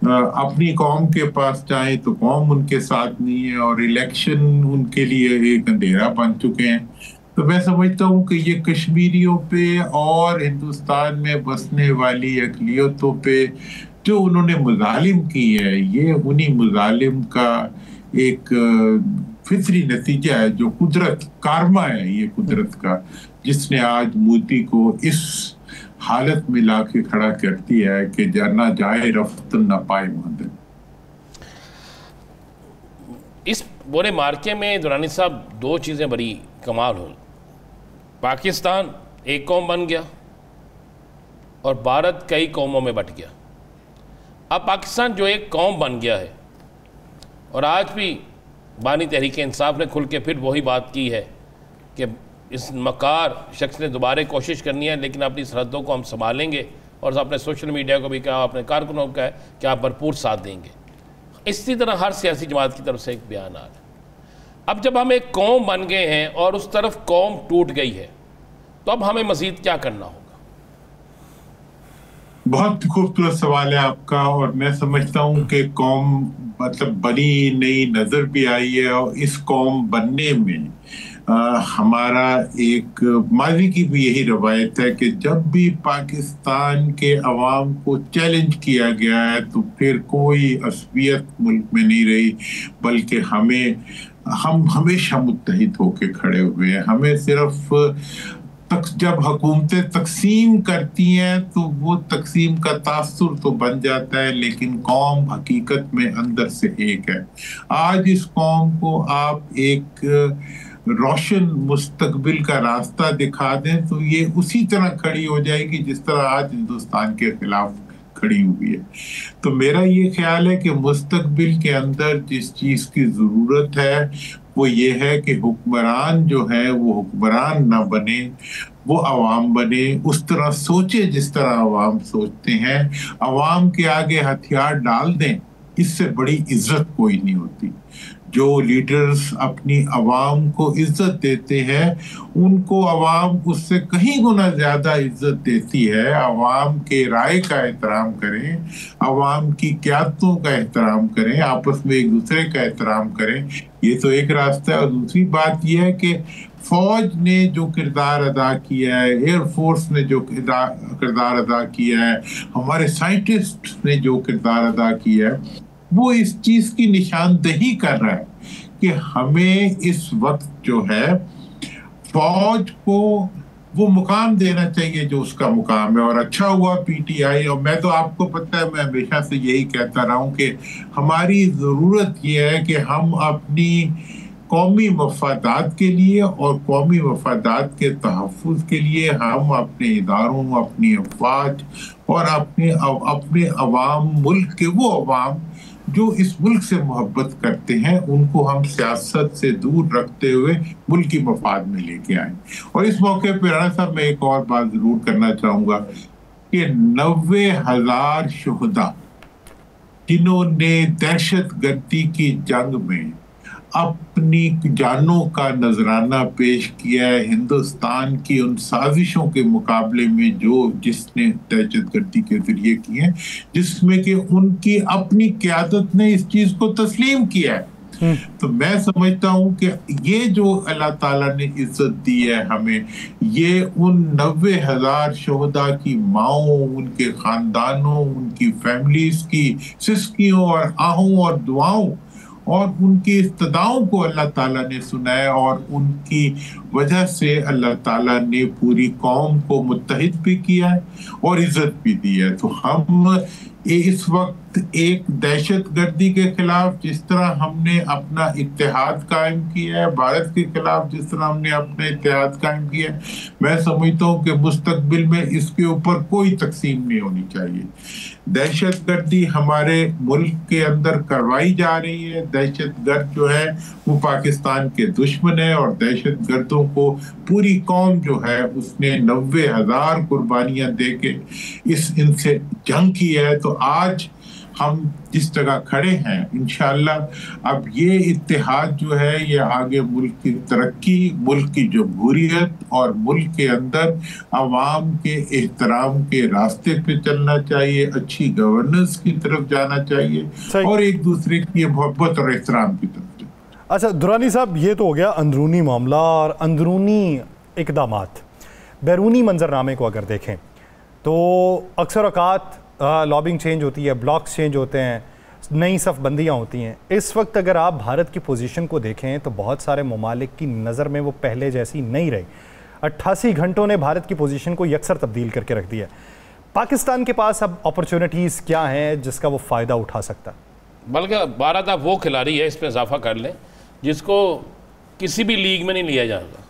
अपनी कौम के पास जाए तो कौम उनके साथ नहीं है, और इलेक्शन उनके लिए एक अंधेरा बन चुके हैं। तो मैं समझता हूँ कि ये कश्मीरियों पे और हिंदुस्तान में बसने वाली अक़लियतों पे जो उन्होंने मुजालिम की है, ये उन्हीं मुजालिम का एक फितरी नतीजा है, जो कुदरत कारमा है, ये कुदरत का, जिसने आज मोदी को इस हालत में लाके खड़ा कर दिया है कि ना जाए रफ्त ना पाए मंजिल। इस पूरे मार्के में दुरानी साहब दो चीज़ें बड़ी कमाल हुई। पाकिस्तान एक कौम बन गया और भारत कई कौमों में बट गया। अब पाकिस्तान जो एक कौम बन गया है, और आज भी बानी तहरीक इंसाफ ने खुल के फिर वही बात की है कि इस मकार शख्स ने दोबारा कोशिश करनी है, लेकिन अपनी सरहदों को हम संभालेंगे, और अपने सोशल मीडिया को भी कहा, अपने कारकुनों को कहा कि आप भरपूर साथ देंगे। इसी तरह हर सियासी जमात की तरफ से एक बयान आ रहा है। अब जब हम एक कौम बन गए हैं और उस तरफ कौम टूट गई है, तो अब हमें मजीद क्या करना होगा? बहुत खूबसूरत सवाल है आपका, और मैं समझता हूँ कि कौम मतलब बनी नई नजर भी आई है, और इस कौम बनने में हमारा एक माजी की भी यही रवायत है कि जब भी पाकिस्तान के अवाम को चैलेंज किया गया है तो फिर कोई असबियत मुल्क में नहीं रही, बल्कि हम हमेशा मुत्तहिद होके खड़े हुए हैं। हमें सिर्फ जब हुकूमतें तकसीम करती हैं तो वो तकसीम का तासुर तो बन जाता है, लेकिन कौम हकीकत में अंदर से एक है। आज इस कौम को आप एक रोशन मुस्तकबिल का रास्ता दिखा दें तो ये उसी तरह खड़ी हो जाएगी जिस तरह आज हिंदुस्तान के खिलाफ खड़ी हुई है। तो मेरा ये ख्याल है कि मुस्तकबिल के अंदर जिस चीज की जरूरत है वो ये है कि हुक्मरान जो है वो हुक्मरान ना बने, वो अवाम बने, उस तरह सोचे जिस तरह अवाम सोचते हैं, अवाम के आगे हथियार डाल दें, इससे बड़ी इज्जत कोई नहीं होती। जो लीडर्स अपनी आवाम को इज्जत देते हैं उनको आवाम उससे कहीं गुना ज्यादा इज्जत देती है। आवाम के राय का एहतराम करें, आवाम की क़यादतों का एहतराम करें, आपस में एक दूसरे का एहतराम करें, ये तो एक रास्ता है। और दूसरी बात यह है कि फौज ने जो किरदार अदा किया है, एयरफोर्स ने जो किरदार अदा किया है, हमारे साइंटिस्ट ने जो किरदार अदा किया है, वो इस चीज की निशानदेही कर रहा है कि हमें इस वक्त जो है फौज को वो मुकाम देना चाहिए जो उसका मुकाम है। और अच्छा हुआ पीटीआई, और मैं तो आपको पता है मैं हमेशा से यही कहता रहा हूं कि हमारी जरूरत यह है कि हम अपनी कौमी मफादात के लिए और कौमी मफादात के तहफ़्फ़ुज़ के लिए हम अपने इदारों, अपनी अफवाज और अपने अवाम, मुल्क के वो अवाम जो इस मुल्क से मोहब्बत करते हैं, उनको हम सियासत से दूर रखते हुए मुल्की मफाद में लेके आए। और इस मौके पर राणा साहब मैं एक और बात जरूर करना चाहूँगा कि 90,000 शुहदा जिन्होंने दहशतगर्दी की जंग में अपनी जानों का नजराना पेश किया है हिंदुस्तान की उन साजिशों के मुकाबले में जिसने दहशतगर्दी के जरिए की है, जिसमें कि उनकी अपनी क़यादत ने इस चीज को तस्लीम किया है। तो मैं समझता हूं कि ये जो अल्लाह ताला ने इज्जत दी है हमें, ये उन 90,000 शोहदा की माओं, उनके खानदानों, उनकी फैमिलीज की सिसकियों और आहों और दुआओं और उनकी इस्तदाओं को अल्लाह ताला ने सुना है, और उनकी वजह से अल्लाह ताला ने पूरी कौम को मुत्तहिद भी किया है और इज्जत भी दी है। तो हम इस वक्त एक दहशतगर्दी के खिलाफ जिस तरह हमने अपना इत्तेहाद कायम किया है, भारत के खिलाफ जिस तरह हमने अपना इत्तेहाद कायम किया है, मैं समझता हूँ कि मुस्तकबिल में इसके ऊपर कोई तकसीम नहीं होनी चाहिए। दहशतगर्दी हमारे मुल्क के अंदर करवाई जा रही है, दहशतगर्द जो है वो पाकिस्तान के दुश्मन है, और दहशतगर्दों को पूरी कौम जो है उसने 90,000 कुर्बानियां दे के इनसे जंग की है। तो आज हम जिस जगह खड़े हैं, इंशाअल्लाह अब ये इत्तेहाद जो है ये आगे मुल्क की तरक्की, मुल्क की जमहूरियत और मुल्क के अंदर आवाम के एहतराम के रास्ते पे चलना चाहिए, अच्छी गवर्नेंस की तरफ जाना चाहिए और एक दूसरे की मोहब्बत और एहतराम की तरफ। अच्छा दुरानी साहब, ये तो हो गया अंदरूनी मामला और अंदरूनी इक़दामात। बैरूनी मंजरनामे को अगर देखें तो अक्सर औक़ात लॉबिंग चेंज होती है, ब्लॉक्स चेंज होते हैं, नई सफ़बंदियाँ होती हैं। इस वक्त अगर आप भारत की पोजीशन को देखें तो बहुत सारे ममालिक की नज़र में वो पहले जैसी नहीं रही। 88 घंटों ने भारत की पोजीशन को यकसर तब्दील करके रख दिया। पाकिस्तान के पास अब अपॉर्चुनिटीज़ क्या हैं जिसका वो फ़ायदा उठा सकता है? बल्कि भारत अब वो खिलाड़ी है, इसमें इजाफा कर लें, जिसको किसी भी लीग में नहीं लिया जाएगा।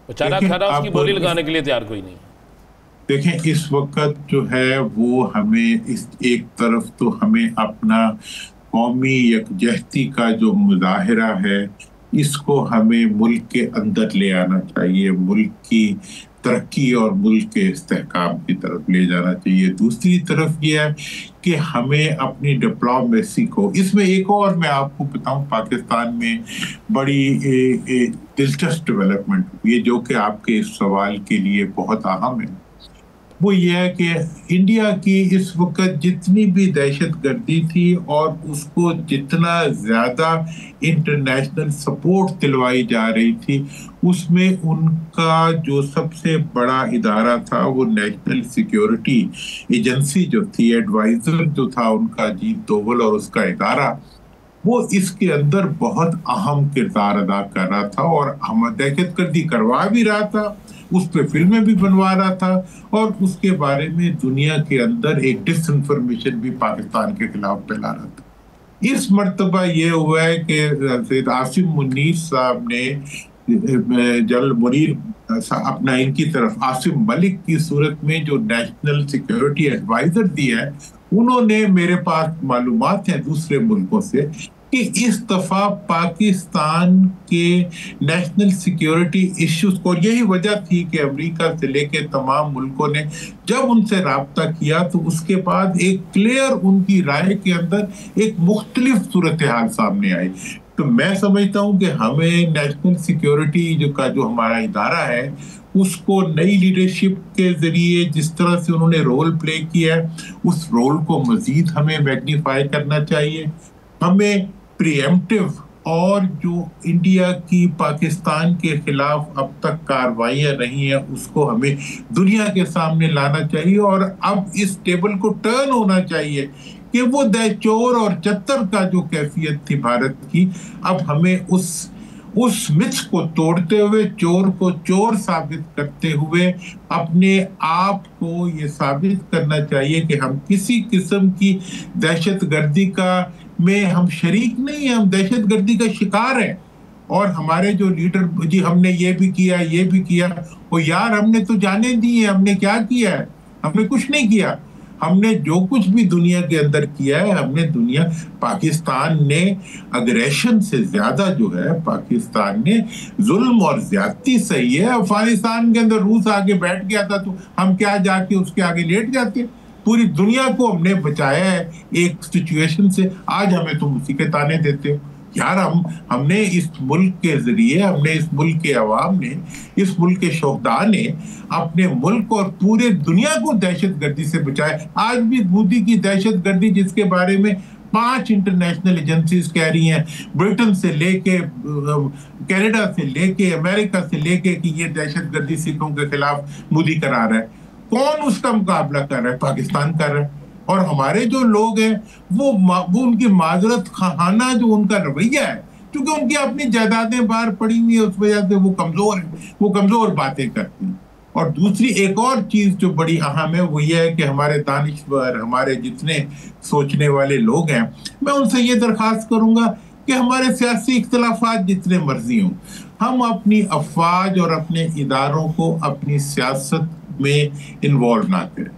वो चारा खारा उसकी बोली लगाने के लिए तैयार कोई नहीं। देखें इस वक्त जो है वो हमें इस एक तरफ तो हमें अपना कौमी यकजहती का जो मुजाहिरा है इसको हमें मुल्क के अंदर ले आना चाहिए, मुल्क की तरक्की और मुल्क के इस्तेहकाम की तरफ ले जाना चाहिए। दूसरी तरफ यह है कि हमें अपनी डिप्लोमेसी को, इसमें एक और मैं आपको बताऊं, पाकिस्तान में बड़ी दिलचस्प डेवलपमेंट हुई है जो कि आपके इस सवाल के लिए बहुत अहम है। वो ये है कि इंडिया की इस वक्त जितनी भी दहशतगर्दी थी और उसको जितना ज़्यादा इंटरनेशनल सपोर्ट दिलवाई जा रही थी, उसमें उनका जो सबसे बड़ा इदारा था वो नेशनल सिक्योरिटी एजेंसी जो थी, एडवाइजर जो था उनका अजीत डोवल और उसका इदारा, वो इसके अंदर बहुत अहम किरदार अदा कर रहा था और हम दहशतगर्दी करवा भी रहा था, उस पर फिल्में भी बनवा रहा था और उसके बारे में दुनिया के अंदर एक डिसइंफॉर्मेशन भी पाकिस्तान के खिलाफ फैला रहा था। इस मर्तबा ये हुआ है कि सैयद आसिम मुनीर साहब ने जनरल मुनीर अपना इनकी तरफ आसिम मलिक की सूरत में जो नेशनल सिक्योरिटी एडवाइजर दिया है, उन्होंने मेरे पास मालूमात है दूसरे मुल्कों से कि इस दफा पाकिस्तान के नेशनल सिक्योरिटी इश्यूज को, यही वजह थी कि अमेरिका से लेके तमाम मुल्कों ने जब उनसे राब्ता किया तो उसके बाद एक क्लियर उनकी राय के अंदर एक मुख्तलिफ सूरत हाल सामने आई। तो मैं समझता हूं कि हमें नेशनल सिक्योरिटी जो हमारा इदारा है उसको नई लीडरशिप के जरिए जिस तरह से उन्होंने रोल प्ले किया है उस रोल को मजीद हमें मैग्नीफाई करना चाहिए। हमें प्रीएम्प्टिव और जो इंडिया की पाकिस्तान के खिलाफ अब तक कार्रवाइयां रही हैं उसको हमें दुनिया के सामने लाना चाहिए और अब इस टेबल को टर्न होना चाहिए कि वो चोर और चत्तर का जो कैफियत थी भारत की, अब हमें उस मिथ को तोड़ते हुए चोर को चोर साबित करते हुए अपने आप को ये साबित करना चाहिए कि हम किसी किस्म की दहशतगर्दी में हम शरीक नहीं है, हम दहशतगर्दी का शिकार हैं। और हमारे जो लीडर जी हमने ये भी किया, वो यार हमने तो जाने दी है, हमने क्या किया है? हमने कुछ नहीं किया। हमने जो कुछ भी दुनिया के अंदर किया है, पाकिस्तान ने अग्रेशन से ज्यादा जो है पाकिस्तान ने जुल्म और ज्यादती सही है। अफगानिस्तान के अंदर रूस आगे बैठ गया था तो हम क्या जाके उसके आगे लेट जाते? पूरी दुनिया को हमने बचाया है एक सिचुएशन से, आज हमें तुम उसी के ताने देते हो। यार हमने इस मुल्क के जरिए, हमने इस मुल्क के अवाम ने, इस मुल्क के शोहदा ने अपने मुल्क और पूरे दुनिया को दहशतगर्दी से बचाया। आज भी बूदी की दहशतगर्दी जिसके बारे में 5 इंटरनेशनल एजेंसीज कह रही हैं, ब्रिटेन से लेके कनाडा से लेके अमेरिका से लेके कि ये दहशतगर्दी सिखों के खिलाफ मोदी करा रहा है। कौन उसका मुकाबला कर रहा है? पाकिस्तान कर रहा है। और हमारे जो लोग हैं वो उनकी माजरत खाना जो उनका रवैया है, क्योंकि उनकी अपनी जायदादें बाहर पड़ी हुई है, उस वजह से वो कमजोर बातें करते हैं। और दूसरी एक और चीज जो बड़ी अहम है वो ये है कि हमारे दानिश्वर, हमारे जितने सोचने वाले लोग हैं, मैं उनसे ये दरखास्त करूंगा कि हमारे सियासी इख्तलाफात जितने मर्जी हों, हम अपनी अफवाज और अपने इदारों को अपनी सियासत में इन्वॉल्व ना करें।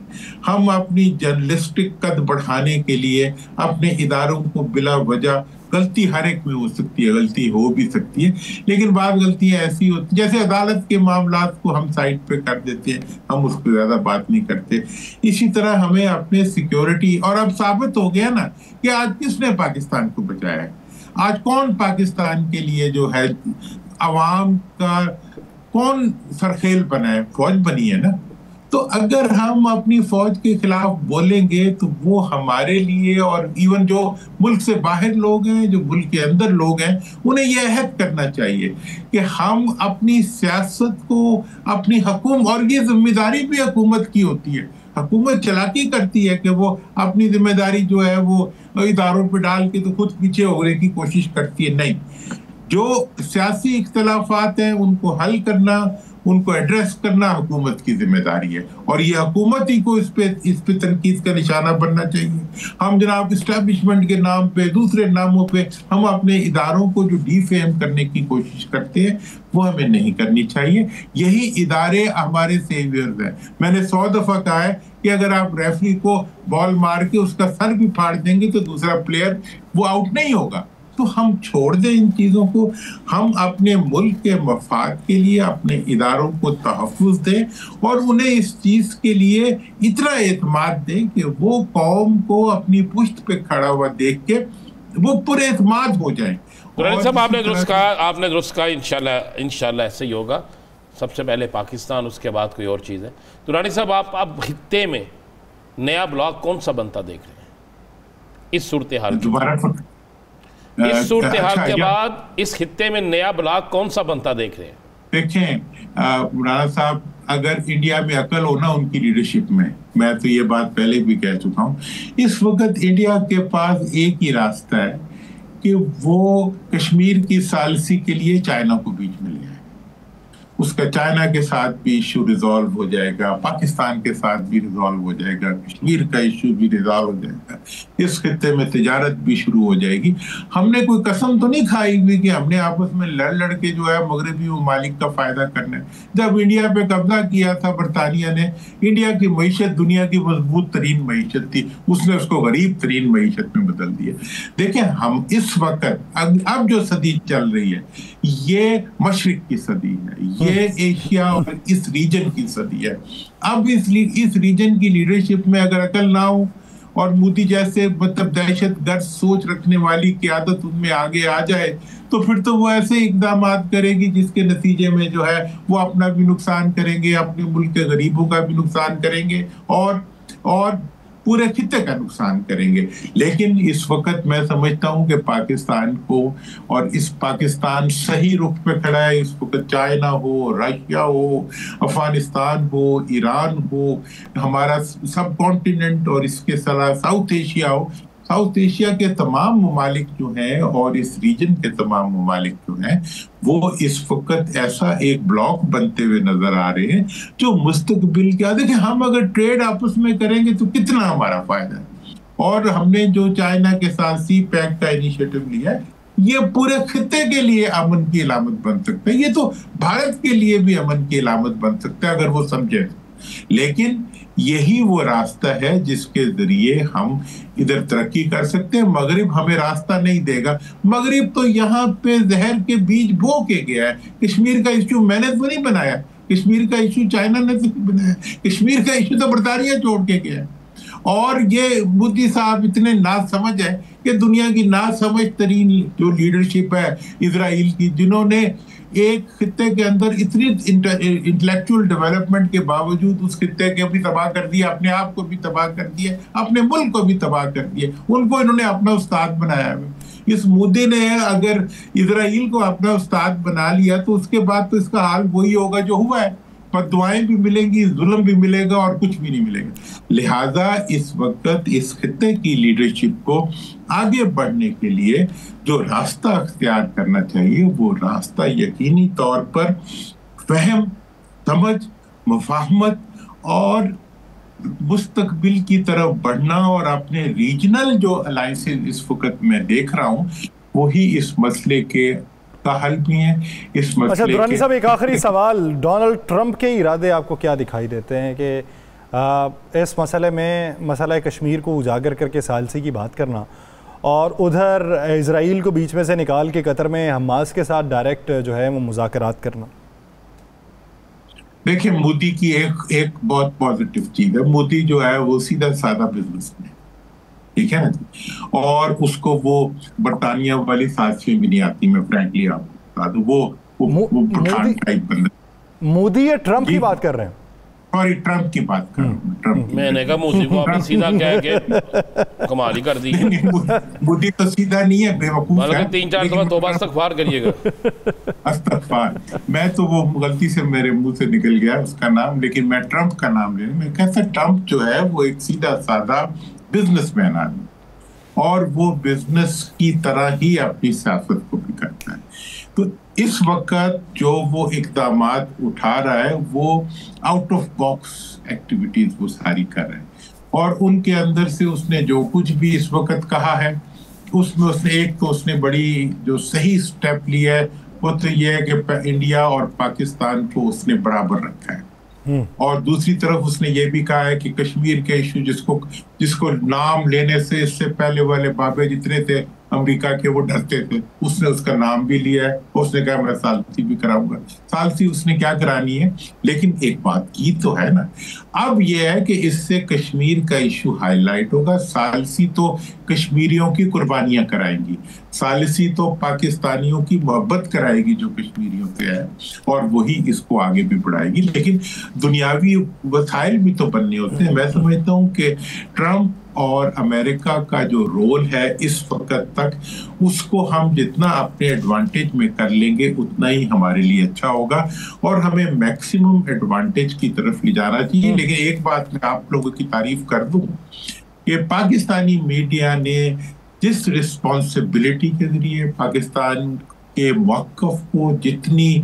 हम अपनी जर्नलिस्टिक कद बढ़ाने के लिए अपने इदारों को बिला वजह, गलती हर एक में हो सकती है, गलती हो भी सकती है, लेकिन बात गलतियां ऐसी होती जैसे अदालत के मामलात को हम साइड पे कर देते हैं, हम उस पर ज्यादा बात नहीं करते। इसी तरह हमें अपने सिक्योरिटी, और अब साबित हो गया ना कि आज किसने पाकिस्तान को बचाया है, आज कौन पाकिस्तान के लिए जो है अवाम का कौन सरखेल बना है, फौज बनी है ना। तो अगर हम अपनी फौज के खिलाफ बोलेंगे तो वो हमारे लिए, और इवन जो मुल्क से बाहर लोग हैं, जो मुल्क के अंदर लोग हैं, उन्हें यह अहद करना चाहिए कि हम अपनी सियासत को, अपनी हुकूमत, और ये जिम्मेदारी भी हुकूमत की होती है, हुकूमत चालाकी करती है कि वो अपनी जिम्मेदारी जो है वो इदारों पे डाल के तो खुद पीछे होने की कोशिश करती है। नहीं, जो सियासी इख्तलाफात हैं उनको हल करना, उनको एड्रेस करना हुकूमत की जिम्मेदारी है, और ये हुकूमत ही को इस पे तनकीद का निशाना बनना चाहिए। हम जनाब इस्टेब्लिशमेंट के नाम पे, दूसरे नामों पे हम अपने इदारों को जो डिफेम करने की कोशिश करते हैं वो हमें नहीं करनी चाहिए। यही इदारे हमारे सेवियर्स हैं। मैंने 100 दफा कहा है कि अगर आप रेफरी को बॉल मार के उसका सर भी फाड़ देंगे तो दूसरा प्लेयर वो आउट नहीं होगा। तो हम छोड़ दें इन चीजों को, हम अपने मुल्क के मफाद के लिए अपने इदारों को तहफ़्फ़ुज़ दें और उन्हें इस चीज के लिए इतना एतमाद दें कि वो कौम को अपनी पुश्त पे खड़ा हुआ देख के वो पुरएतमाद हो जाए। दुरानी साहब, आपने दुरुस्त कहा, इंशाल्लाह ऐसे ही होगा। सबसे पहले पाकिस्तान, उसके बाद कोई और चीज़ है। दुरानी साहब, आप खित्ते में नया ब्लॉक कौन सा बनता देख रहे हैं इस सूरत हाल में? इस सूरत हाल के बाद इस खित्ते में नया ब्लॉक कौन सा बनता देख रहे हैं? देखें राणा साहब, अगर इंडिया में अकल हो ना उनकी लीडरशिप में, मैं तो ये बात पहले भी कह चुका हूं, इस वक्त इंडिया के पास एक ही रास्ता है कि वो कश्मीर की सालसी के लिए चाइना को बीच में ले आए। उसका चाइना के साथ भी इशू रिजॉल्व हो जाएगा, पाकिस्तान के साथ भी रिजॉल्व हो जाएगा, कश्मीर का इशू भी रिजॉल्व हो जाएगा, इस खित्ते में तिजारत भी शुरू हो जाएगी। हमने कोई कसम तो नहीं खाई हुई कि हमने आपस में लड़ के जो है मगरबी ममालिक का फायदा करना है। जब इंडिया पे कब्जा किया था बरतानिया ने, इंडिया की मईशत दुनिया की मजबूत तरीन मईशत थी, उसने उसको गरीब तरीन मईशत में बदल दिया। देखें, हम इस वक्त अब जो सदी चल रही है ये मशरिक की सदी है, ये एशिया और इस रीजन की सदी है। अब इस रीजन की लीडरशिप में अगर अकल ना हो और मोदी जैसे मतलब दहशतगर्द सोच रखने वाली क़यादत उनमें आगे आ जाए तो फिर तो वो ऐसे इकदाम करेगी जिसके नतीजे में जो है वो अपना भी नुकसान करेंगे, अपने मुल्क के गरीबों का भी नुकसान करेंगे और पूरे खित्ते का नुकसान करेंगे। लेकिन इस वक्त मैं समझता हूं कि पाकिस्तान को, और इस पाकिस्तान सही रुख पे खड़ा है इस वक्त, चाइना हो, रशिया हो, अफगानिस्तान हो, ईरान हो, हमारा सब कॉन्टिनेंट और इसके साथ साउथ एशिया हो, साउथ एशिया के तमाम ममालिक जो हैं और इस रीजन के तमाम ममालिक जो हैं वो इस वक्त ऐसा एक ब्लॉक बनते हुए नजर आ रहे हैं जो मुस्तकबिल क्या, देखिए हम अगर ट्रेड आपस में करेंगे तो कितना हमारा फायदा है। और हमने जो चाइना के साथ सी पैक का इनिशिएटिव लिया है ये पूरे खित्ते के लिए अमन की अलामत बन सकता है, ये तो भारत के लिए भी अमन की अलामत बन सकता है अगर वो समझे। लेकिन यही वो रास्ता है जिसके जरिए हम इधर तरक्की कर सकते हैं। मगरिब हमें रास्ता नहीं देगा, मगरिब तो यहाँ पे जहर के बीज बो के गया है। कश्मीर का इश्यू मैंने तो नहीं बनाया, कश्मीर का इश्यू चाइना ने तो नहीं बनाया, कश्मीर का इश्यू तो बरतानिया छोड़ के गया है। और ये मोदी साहब इतने नासमझ है कि दुनिया की नासमझ तरीन जो लीडरशिप है इजराइल की, जिन्होंने एक खित्ते के अंदर इतनी इंटेलेक्चुअल डेवलपमेंट के बावजूद उस खित्ते को भी तबाह कर दिया, अपने आप को भी तबाह कर दिया, अपने मुल्क को भी तबाह कर दिया, उनको इन्होंने अपना उस्ताद बनाया है। इस मोदी ने अगर इजराइल को अपना उस्ताद बना लिया तो उसके बाद तो इसका हाल वही होगा जो हुआ है, बददुआएं भी मिलेंगी, जुल्म भी मिलेगा और कुछ भी नहीं मिलेगा। लिहाजा इस वक्त इस खित्ते की लीडरशिप को आगे बढ़ने के लिए जो रास्ता अख्तियार करना चाहिए वो रास्ता यकीनी तौर पर फहम, समझ, मुफाहमत और मुस्तकबिल की तरफ बढ़ना, और अपने रीजनल जो अलायंसेस इस वक्त मैं देख रहा हूँ वही इस मसले के हल भी है। इस मसले अच्छा दुरानी साहब, एक आखिरी सवाल, डोनाल्ड ट्रंप के इरादे आपको क्या दिखाई देते हैं कि इस मसले में मसला कश्मीर को उजागर करके सालसी की बात करना और उधर इजराइल को बीच में से निकाल के कतर में हमास के साथ डायरेक्ट जो है वो मुज़ाकरात करना? देखिए मोदी की एक बहुत पॉजिटिव चीज है, मोदी जो है वो सीधा साधा बिजनेसमैन, ठीक है ना, और उसको वो बरतानिया वाली साजिशें भी नहीं आती। मैं फ्रैंकली आपको बता दूं वो पठान टाइप बंदा। मोदी या ट्रंप की बात कर रहे हैं? सॉरी, ट्रंप की बात कर रहा हूं। ट्रंप मैंने कहा मोदी को आपने सीधा कह के कमाल ही कर दी। मोदी तो सीधा नहीं है, बेवकूफ है। 3-4 दफा तौबा इस्तगफार करिएगा। इस्तगफार, मैं तो वो गलती से मेरे मुंह से निकल गया उसका नाम, लेकिन मैं ट्रंप का नाम ले, मैं कहता ट्रंप जो है वो एक सीधा साधा बिजनेसमैन आदमी, और वो बिजनेस की तरह ही अपनी सियासत को भी करता है। तो इस वक्त जो वो इक़दामात उठा रहा है वो आउट ऑफ बॉक्स एक्टिविटीज वो सारी कर रहे हैं, और उनके अंदर से उसने जो कुछ भी इस वक्त कहा है उसमें उसने एक तो उसने बड़ी जो सही स्टेप लिया है वो तो ये है कि इंडिया और पाकिस्तान को उसने बराबर रखा है, और दूसरी तरफ उसने ये भी कहा है कि कश्मीर के इशू जिसको नाम लेने से इससे पहले वाले बाबे जितने थे अमेरिका के वो डरते थे, उसने उसका नाम भी लिया है। उसने कहा मैं सालसी भी कराऊंगा। सालसी उसने क्या करानी है, लेकिन एक बात की तो है ना, अब ये है कि इससे कश्मीर का इशू हाईलाइट होगा। सालसी तो कश्मीरियों की कुर्बानियां कराएंगी, सालसी तो पाकिस्तानियों की मोहब्बत कराएगी जो कश्मीरियों से है, और वही इसको आगे भी बढ़ाएगी। लेकिन दुनियावी वसाइल भी तो बनने होते हैं। मैं समझता हूँ कि ट्रंप और अमेरिका का जो रोल है इस वक्त तक, उसको हम जितना अपने एडवांटेज में कर लेंगे उतना ही हमारे लिए अच्छा होगा, और हमें मैक्सिमम एडवांटेज की तरफ ले जाना चाहिए। लेकिन एक बात मैं आप लोगों की तारीफ कर दूं कि पाकिस्तानी मीडिया ने जिस रिस्पॉन्सिबिलिटी के जरिए पाकिस्तान के मौक़िफ़ को जितनी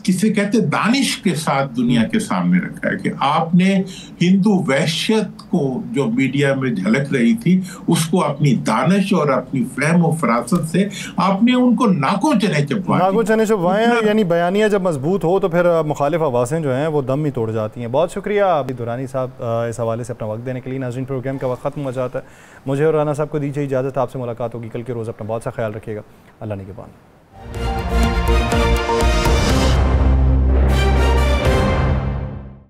किसे कहते दानिश के साथ दुनिया के सामने रखा है, कि आपने हिंदू वहशत को जो मीडिया में झलक रही थी उसको अपनी दानिश और अपनी फहम और फरासत से आपने उनको नाकों चने चबवाए हैं। यानी बयानिया जब मजबूत हो तो फिर मुखालिफ आवाज़ें जो हैं वो दम ही तोड़ जाती हैं। बहुत शुक्रिया अभी दुरानी साहब इस हवाले से अपना वक्त देने के लिए। नाज़रीन, प्रोग्राम का वक्त खत्म हो जाता है। मुझे और राना साहब को दीजिए इजाज़त। आपसे मुलाकात होगी कल के रोज़। अपना बहुत सा ख्याल रखिएगा। अल्लाह निगहबान।